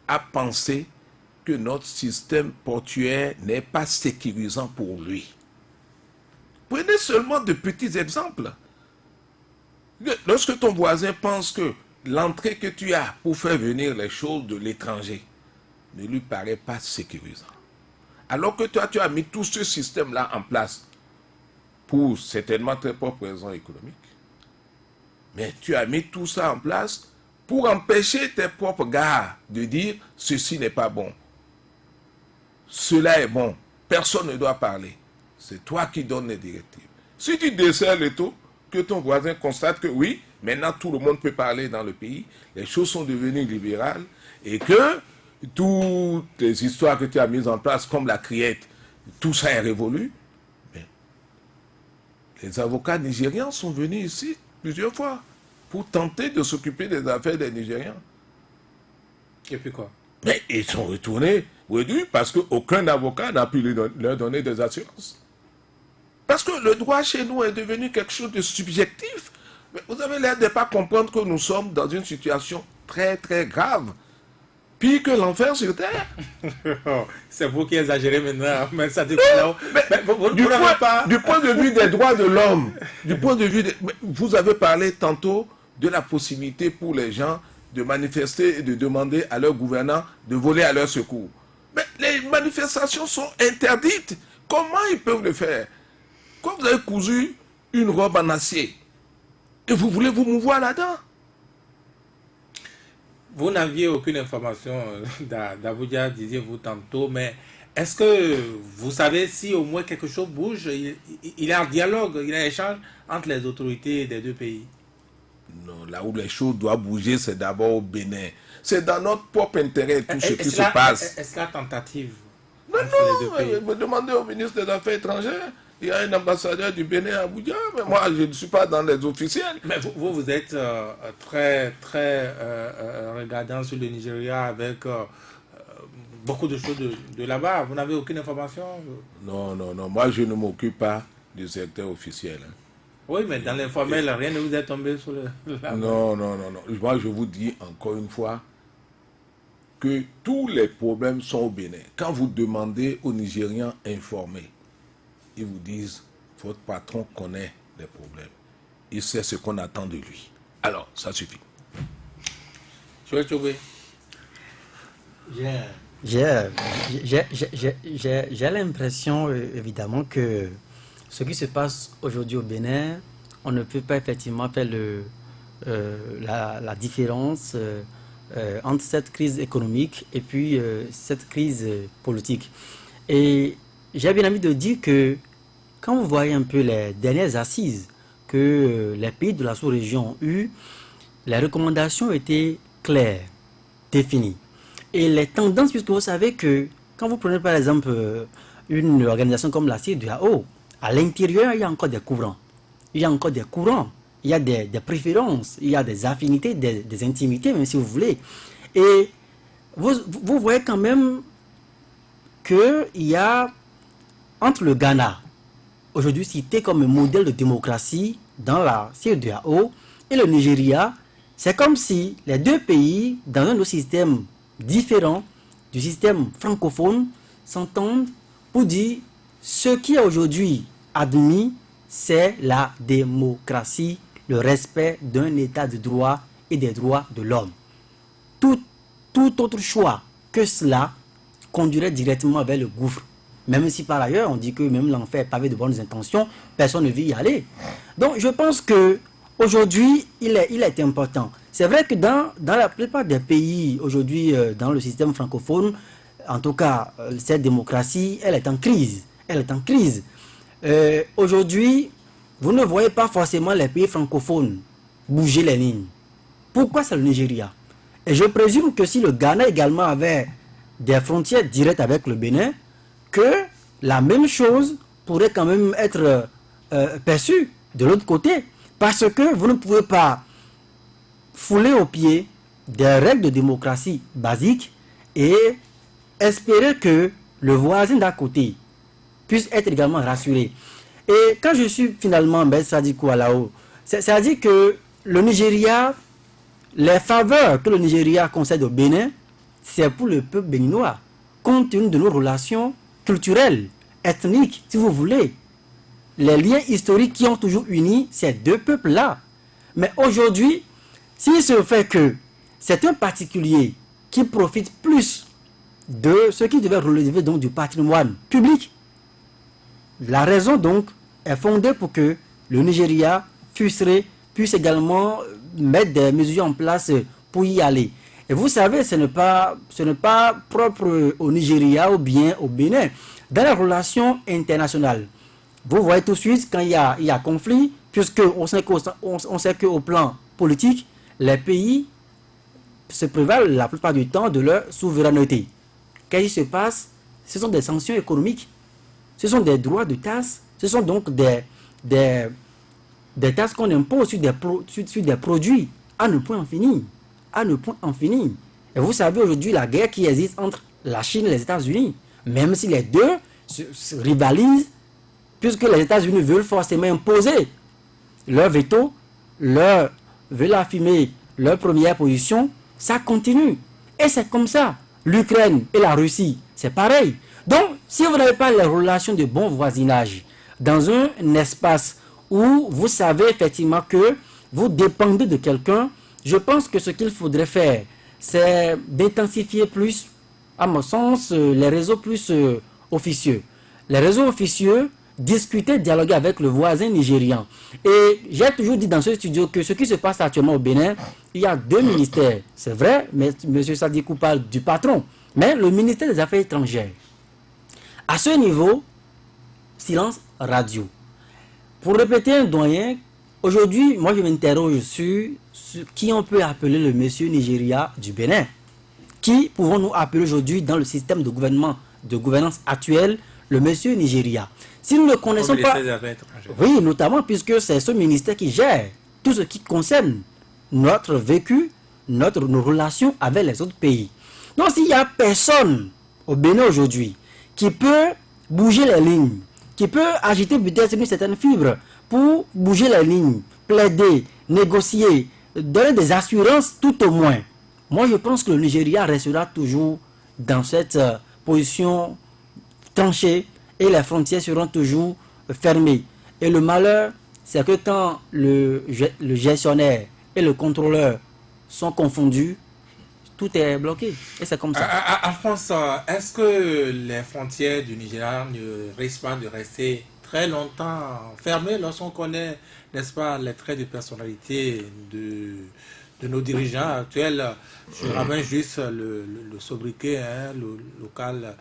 à penser que notre système portuaire n'est pas sécurisant pour lui? Prenez seulement de petits exemples. Lorsque ton voisin pense que l'entrée que tu as pour faire venir les choses de l'étranger ne lui paraît pas sécurisant, alors que toi, tu as mis tout ce système-là en place pour certainement tes propres raisons économiques, mais tu as mis tout ça en place pour empêcher tes propres gars de dire ceci n'est pas bon, cela est bon, personne ne doit parler. C'est toi qui donnes les directives. Si tu desserres le taux, que ton voisin constate que oui, maintenant tout le monde peut parler dans le pays, les choses sont devenues libérales et que toutes les histoires que tu as mises en place, comme la criette, tout ça est révolu. Mais les avocats nigérians sont venus ici plusieurs fois pour tenter de s'occuper des affaires des Nigériens. Et puis quoi? Mais ils sont retournés réduits parce qu'aucun avocat n'a pu leur donner des assurances. Parce que le droit chez nous est devenu quelque chose de subjectif. Mais vous avez l'air de ne pas comprendre que nous sommes dans une situation très très grave. Pire que l'enfer sur terre. C'est vous qui exagérez maintenant. Mais ça dit du point de vue des droits de l'homme, vous avez parlé tantôt de la possibilité pour les gens de manifester et de demander à leurs gouvernants de voler à leur secours. Mais les manifestations sont interdites. Comment ils peuvent le faire? Quand vous avez cousu une robe en acier et vous voulez vous mouvoir là-dedans. Vous n'aviez aucune information d'Abuja, disiez-vous tantôt, mais est-ce que vous savez si au moins quelque chose bouge? Il y a un dialogue, il y a un échange entre les autorités des deux pays? Non, là où les choses doivent bouger, c'est d'abord au Bénin. C'est dans notre propre intérêt tout ce qui se passe. Est-ce la tentative? Non, vous demandez au ministre des Affaires étrangères. Il y a un ambassadeur du Bénin à Abuja, mais moi je ne suis pas dans les officiels. Mais vous êtes très regardant sur le Nigeria avec beaucoup de choses de là-bas. Vous n'avez aucune information? Non, moi je ne m'occupe pas du secteur officiel. Hein. Oui, mais dans l'informel, rien ne vous est tombé sur le... Non. Moi je vous dis encore une fois que tous les problèmes sont au Bénin. Quand vous demandez aux Nigérians informés, ils vous disent, votre patron connaît les problèmes. Il sait ce qu'on attend de lui. Alors, ça suffit. J'ai l'impression, évidemment, que ce qui se passe aujourd'hui au Bénin, on ne peut pas effectivement faire la différence entre cette crise économique et puis cette crise politique. Et j'ai bien envie de dire que quand vous voyez un peu les dernières assises que les pays de la sous-région ont eues, les recommandations étaient claires, définies. Et les tendances, puisque vous savez que quand vous prenez par exemple une organisation comme la CEDEAO, à l'intérieur, il y a encore des courants. Il y a encore des courants. Il y a des préférences, il y a des affinités, des intimités, même si vous voulez. Et vous voyez quand même qu'il y a entre le Ghana, aujourd'hui cité comme un modèle de démocratie dans la CEDEAO, et le Nigeria, c'est comme si les deux pays, dans un système différent du système francophone, s'entendent pour dire ce qui est aujourd'hui admis, c'est la démocratie, le respect d'un état de droit et des droits de l'homme. Tout autre choix que cela conduirait directement vers le gouffre. Même si par ailleurs, on dit que même l'enfer pavé de bonnes intentions, personne ne veut y aller. Donc je pense que aujourd'hui, il est important. C'est vrai que dans la plupart des pays, aujourd'hui, dans le système francophone, en tout cas, cette démocratie, elle est en crise. Aujourd'hui, vous ne voyez pas forcément les pays francophones bouger les lignes. Pourquoi c'est le Nigeria? Et je présume que si le Ghana également avait des frontières directes avec le Bénin, que la même chose pourrait quand même être perçue de l'autre côté. Parce que vous ne pouvez pas fouler aux pieds des règles de démocratie basiques et espérer que le voisin d'à côté puisse être également rassuré. Et quand je suis finalement Sadikou Alao, c'est-à-dire que le Nigeria, les faveurs que le Nigeria concède au Bénin, c'est pour le peuple béninois, compte tenu de nos relations culturelles, ethniques, si vous voulez. Les liens historiques qui ont toujours uni ces deux peuples-là. Mais aujourd'hui, s'il se fait que c'est un particulier qui profite plus de ce qui devait relever donc du patrimoine public, la raison donc est fondée pour que le Nigeria puisse également mettre des mesures en place pour y aller. Et vous savez, ce n'est pas propre au Nigeria ou bien au Bénin. Dans les relations internationales, vous voyez tout de suite quand il y a conflit, puisque on sait qu'au plan politique, les pays se prévalent la plupart du temps de leur souveraineté. Qu'est-ce qui se passe? Ce sont des sanctions économiques, ce sont des droits de tasse, ce sont donc des taxes qu'on impose sur des produits à ne point en finir. À ne point en finir. Et vous savez aujourd'hui la guerre qui existe entre la Chine et les États-Unis, même si les deux se rivalisent, puisque les États-Unis veulent forcément imposer leur veto, veulent affirmer leur première position, ça continue. Et c'est comme ça. L'Ukraine et la Russie, c'est pareil. Donc, si vous n'avez pas les relations de bon voisinage dans un espace où vous savez effectivement que vous dépendez de quelqu'un, je pense que ce qu'il faudrait faire, c'est d'intensifier plus, à mon sens, les réseaux plus officieux. Les réseaux officieux, discuter, dialoguer avec le voisin nigérian. Et j'ai toujours dit dans ce studio que ce qui se passe actuellement au Bénin, il y a 2 ministères. C'est vrai, mais M. Sadikou parle du patron. Mais le ministère des Affaires étrangères, à ce niveau, silence radio. Pour répéter un doyen, aujourd'hui, moi je m'interroge sur qui on peut appeler le monsieur Nigeria du Bénin. Qui pouvons-nous appeler aujourd'hui dans le système de gouvernance actuel le monsieur Nigeria? Si nous ne connaissons pas... Oui, notamment puisque c'est ce ministère qui gère tout ce qui concerne notre vécu, nos relations avec les autres pays. Donc s'il n'y a personne au Bénin aujourd'hui qui peut bouger les lignes, qui peut agiter peut-être une certaine fibre pour bouger les lignes, plaider, négocier, donner des assurances tout au moins, moi je pense que le Nigeria restera toujours dans cette position tranchée et les frontières seront toujours fermées. Et le malheur, c'est que quand le gestionnaire et le contrôleur sont confondus, tout est bloqué. Et c'est comme ça. Alphonse, est-ce que les frontières du Nigeria ne risquent pas de rester très longtemps fermées lorsqu'on connaît, n'est-ce pas, les traits de personnalité de nos dirigeants actuels? Je ramène juste le sobriquet, le local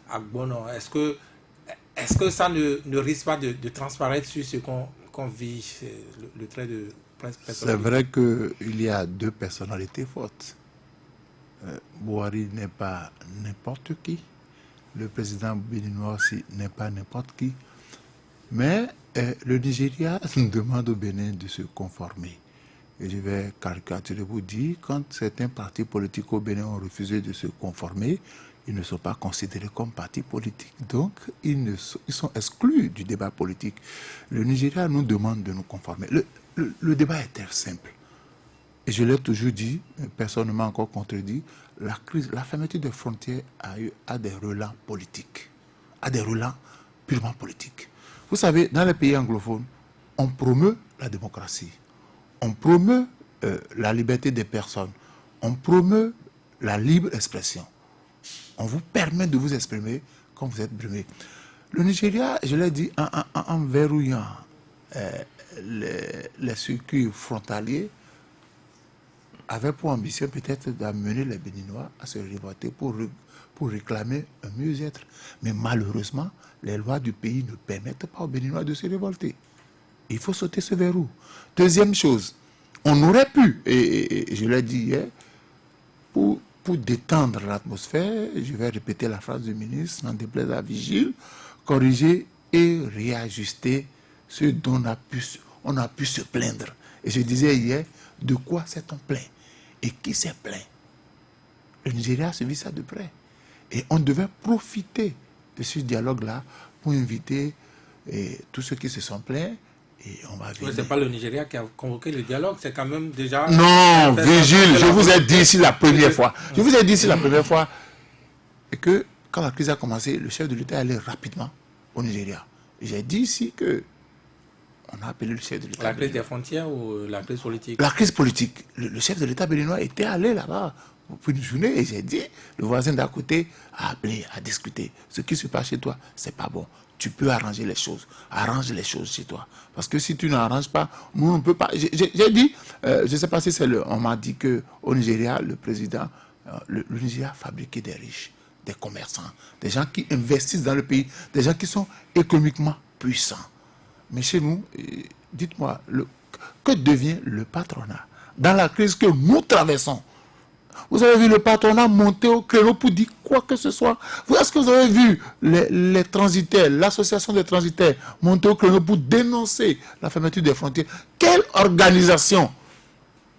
Agbono. Est-ce que ça ne risque pas de transparaître sur ce qu'on vit, le trait de personnalité? C'est vrai qu'il y a 2 personnalités fortes. Boari n'est pas n'importe qui. Le président béninois aussi n'est pas n'importe qui. Mais le Nigeria nous demande au Bénin de se conformer. Et je vais caricaturer vous dire, quand certains partis politiques au Bénin ont refusé de se conformer, ils ne sont pas considérés comme partis politiques. Donc, ils sont exclus du débat politique. Le Nigeria nous demande de nous conformer. Le débat est très simple. Et je l'ai toujours dit, personne ne m'a encore contredit, la fermeture des frontières a des relents politiques, a des relents purement politiques. Vous savez, dans les pays anglophones, on promeut la démocratie, on promeut la liberté des personnes, on promeut la libre expression. On vous permet de vous exprimer quand vous êtes brimé. Le Nigeria, je l'ai dit, en verrouillant les circuits frontaliers, avait pour ambition peut-être d'amener les Béninois à se révolter pour réclamer un mieux-être. Mais malheureusement, les lois du pays ne permettent pas aux Béninois de se révolter. Il faut sauter ce verrou. Deuxième chose, on aurait pu, et je l'ai dit hier, pour détendre l'atmosphère, je vais répéter la phrase du ministre, n'en déplaise à Vigile, corriger et réajuster ce dont on a pu se plaindre. Et je disais hier, de quoi s'est-on plaint? Et qui s'est plaint? Le Nigeria a suivi ça de près. Et on devait profiter de ce dialogue-là pour inviter tous ceux qui se sont plaints. Et on va venir. Ce n'est pas le Nigeria qui a convoqué le dialogue, c'est quand même déjà... Non, Vigile, je vous ai dit ici la première fois. Je vous ai dit ici la première fois que quand la crise a commencé, le chef de l'État allait rapidement au Nigeria. J'ai dit ici que on a appelé le chef de l'État. La crise des frontières ou la crise politique? La crise politique. Le chef de l'État béninois était allé là-bas pour une journée et j'ai dit, le voisin d'à côté a appelé, a discuté. Ce qui se passe chez toi, c'est pas bon. Tu peux arranger les choses. Arrange les choses chez toi. Parce que si tu n'arranges pas, nous on ne peut pas. J'ai dit, je ne sais pas si c'est on m'a dit qu'au Nigeria, le président, le Nigeria a fabriqué des riches, des commerçants, des gens qui investissent dans le pays, des gens qui sont économiquement puissants. Mais chez nous, dites-moi, que devient le patronat dans la crise que nous traversons? Vous avez vu le patronat monter au créneau pour dire quoi que ce soit. Est-ce que vous avez vu les transitaires, l'association des transitaires monter au créneau pour dénoncer la fermeture des frontières? Quelle organisation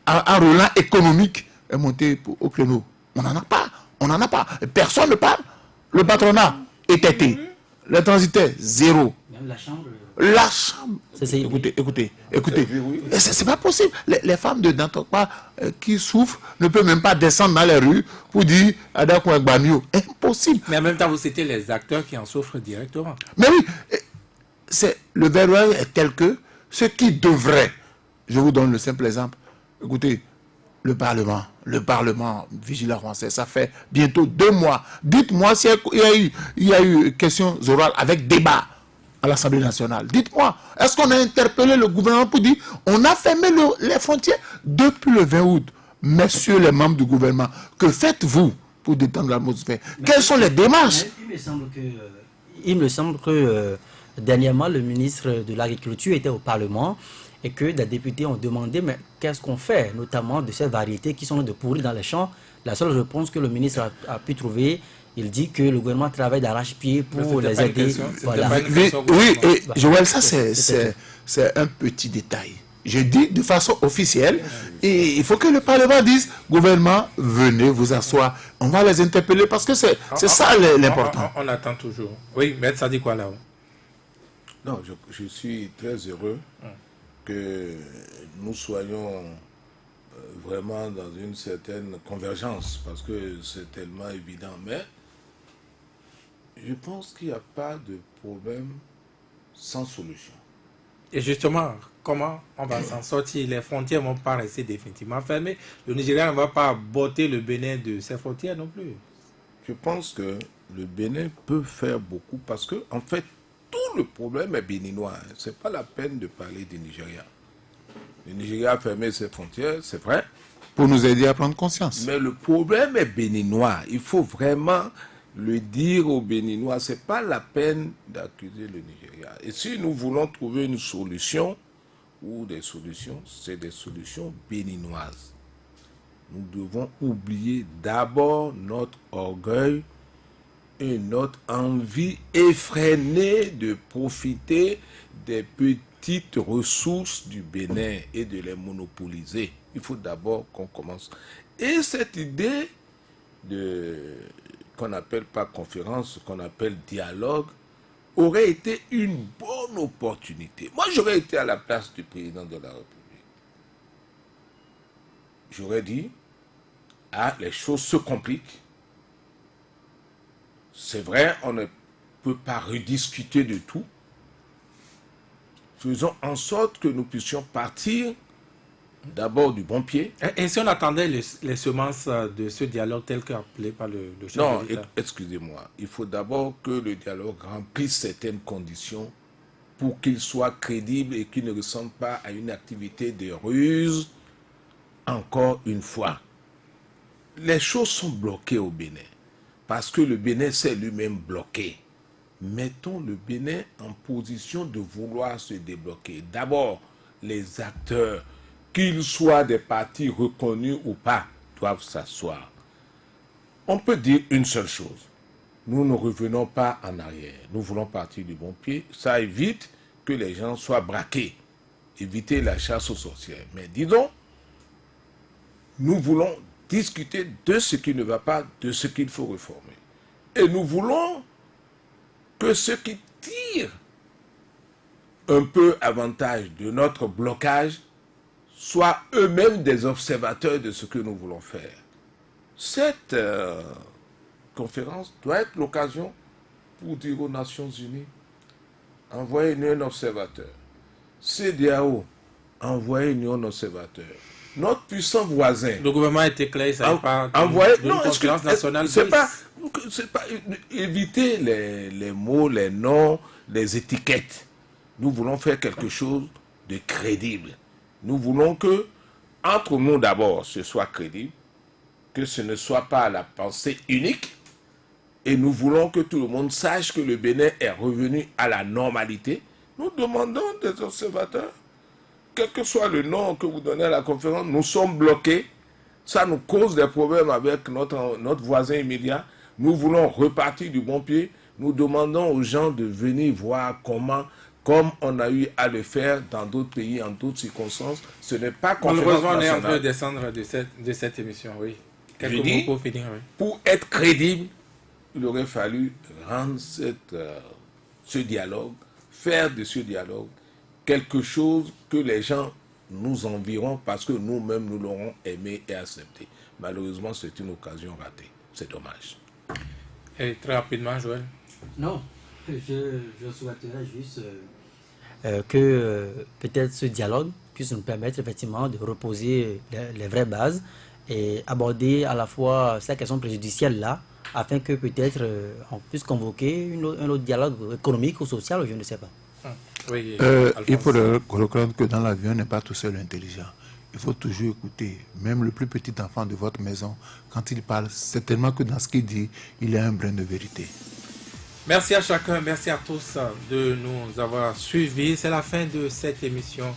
à relance économique est montée au créneau? On n'en a pas. On n'en a pas. Personne ne parle. Le patronat est têté. Les transitaires, zéro. Même la chambre. La chambre. CCIB. Écoutez. C'est pas possible. Les femmes de Dantokpa qui souffrent ne peuvent même pas descendre dans les rues pour dire Adakoué Banyo. Impossible. Mais en même temps, vous citez les acteurs qui en souffrent directement. Mais oui, le verrouillage est tel que ce qui devrait, je vous donne le simple exemple, écoutez, le Parlement vigilant français, ça fait bientôt 2 mois. Dites-moi s'il y a eu questions orales avec débat à l'Assemblée nationale. Dites-moi, est-ce qu'on a interpellé le gouvernement pour dire on a fermé les frontières depuis le 20 août? Messieurs les membres du gouvernement, que faites-vous pour détendre l'atmosphère? Quelles sont les démarches? Il me semble que dernièrement, le ministre de l'Agriculture était au Parlement et que des députés ont demandé mais qu'est-ce qu'on fait, notamment de ces variétés qui sont de pourrir dans les champs. La seule réponse que le ministre a pu trouver, il dit que le gouvernement travaille d'arrache-pied pour les aider. Voilà. Oui, et Joël, ça c'est un petit détail. Je dis de façon officielle, et il faut que le Parlement dise, gouvernement, venez vous asseoir. On va les interpeller parce que c'est ça l'important. On attend toujours. Oui, mais ça dit quoi là-haut? Non, je suis très heureux que nous soyons vraiment dans une certaine convergence, parce que c'est tellement évident. Mais je pense qu'il n'y a pas de problème sans solution. Et justement, comment on va s'en sortir? Les frontières ne vont pas rester définitivement fermées. Le Nigeria ne va pas botter le Bénin de ses frontières non plus. Je pense que le Bénin peut faire beaucoup parce que, en fait, tout le problème est béninois. Ce n'est pas la peine de parler du Nigeria. Le Nigeria a fermé ses frontières, c'est vrai. Pour nous aider à prendre conscience. Mais le problème est béninois. Il faut vraiment le dire aux Béninois. Ce n'est pas la peine d'accuser le Nigeria. Et si nous voulons trouver une solution, ou des solutions, c'est des solutions béninoises. Nous devons oublier d'abord notre orgueil et notre envie effrénée de profiter des petites ressources du Bénin et de les monopoliser. Il faut d'abord qu'on commence. Et cette idée qu'on n'appelle pas conférence, qu'on appelle dialogue, aurait été une bonne opportunité. Moi, j'aurais été à la place du président de la République. J'aurais dit, les choses se compliquent. C'est vrai, on ne peut pas rediscuter de tout. Faisons en sorte que nous puissions partir d'abord du bon pied. Et si on attendait les semences de ce dialogue tel qu'appelé par le chef de l'État? Non, excusez-moi. Il faut d'abord que le dialogue remplisse certaines conditions pour qu'il soit crédible et qu'il ne ressemble pas à une activité de ruse. Encore une fois, les choses sont bloquées au Bénin parce que le Bénin s'est lui-même bloqué. Mettons le Bénin en position de vouloir se débloquer. D'abord, les acteurs, qu'ils soient des partis reconnus ou pas, doivent s'asseoir. On peut dire une seule chose. Nous ne revenons pas en arrière. Nous voulons partir du bon pied. Ça évite que les gens soient braqués. Éviter la chasse aux sorcières. Mais disons, nous voulons discuter de ce qui ne va pas, de ce qu'il faut réformer. Et nous voulons que ceux qui tirent un peu avantage de notre blocage soient eux-mêmes des observateurs de ce que nous voulons faire. Cette conférence doit être l'occasion pour dire aux Nations Unies, envoyez-nous un observateur. CEDEAO a envoyé un observateur. Notre puissant voisin. Le gouvernement était clair, ça n'est pas envoyé. Non, conférence nationale. C'est pas éviter les mots, les noms, les étiquettes. Nous voulons faire quelque chose de crédible. Nous voulons que, entre nous d'abord, ce soit crédible, que ce ne soit pas la pensée unique, et nous voulons que tout le monde sache que le Bénin est revenu à la normalité. Nous demandons des observateurs, quel que soit le nom que vous donnez à la conférence, nous sommes bloqués. Ça nous cause des problèmes avec notre voisin immédiat. Nous voulons repartir du bon pied. Nous demandons aux gens de venir voir comment, comme on a eu à le faire dans d'autres pays, en d'autres circonstances. Ce n'est pas conférence malheureusement, on est en nationale. train de descendre de cette émission, oui. Je Quelques dis, mots pour finir, oui. pour être crédible, il aurait fallu rendre ce dialogue, faire de ce dialogue quelque chose que les gens nous envieront parce que nous-mêmes nous l'aurons aimé et accepté. Malheureusement, c'est une occasion ratée. C'est dommage. Et très rapidement, Joël. Non, je souhaiterais juste que peut-être ce dialogue puisse nous permettre effectivement de reposer les vraies bases et aborder à la fois ces questions préjudicielles là, afin que peut-être on puisse convoquer un autre dialogue économique ou social, je ne sais pas. Oui, il faut reconnaître que dans l'avion, on n'est pas tout seul intelligent. Il faut toujours écouter, même le plus petit enfant de votre maison, quand il parle, certainement que dans ce qu'il dit, il y a un brin de vérité. Merci à chacun, merci à tous de nous avoir suivis. C'est la fin de cette émission.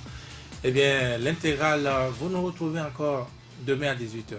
Eh bien, l'intégrale, vous nous retrouvez encore demain à 18h.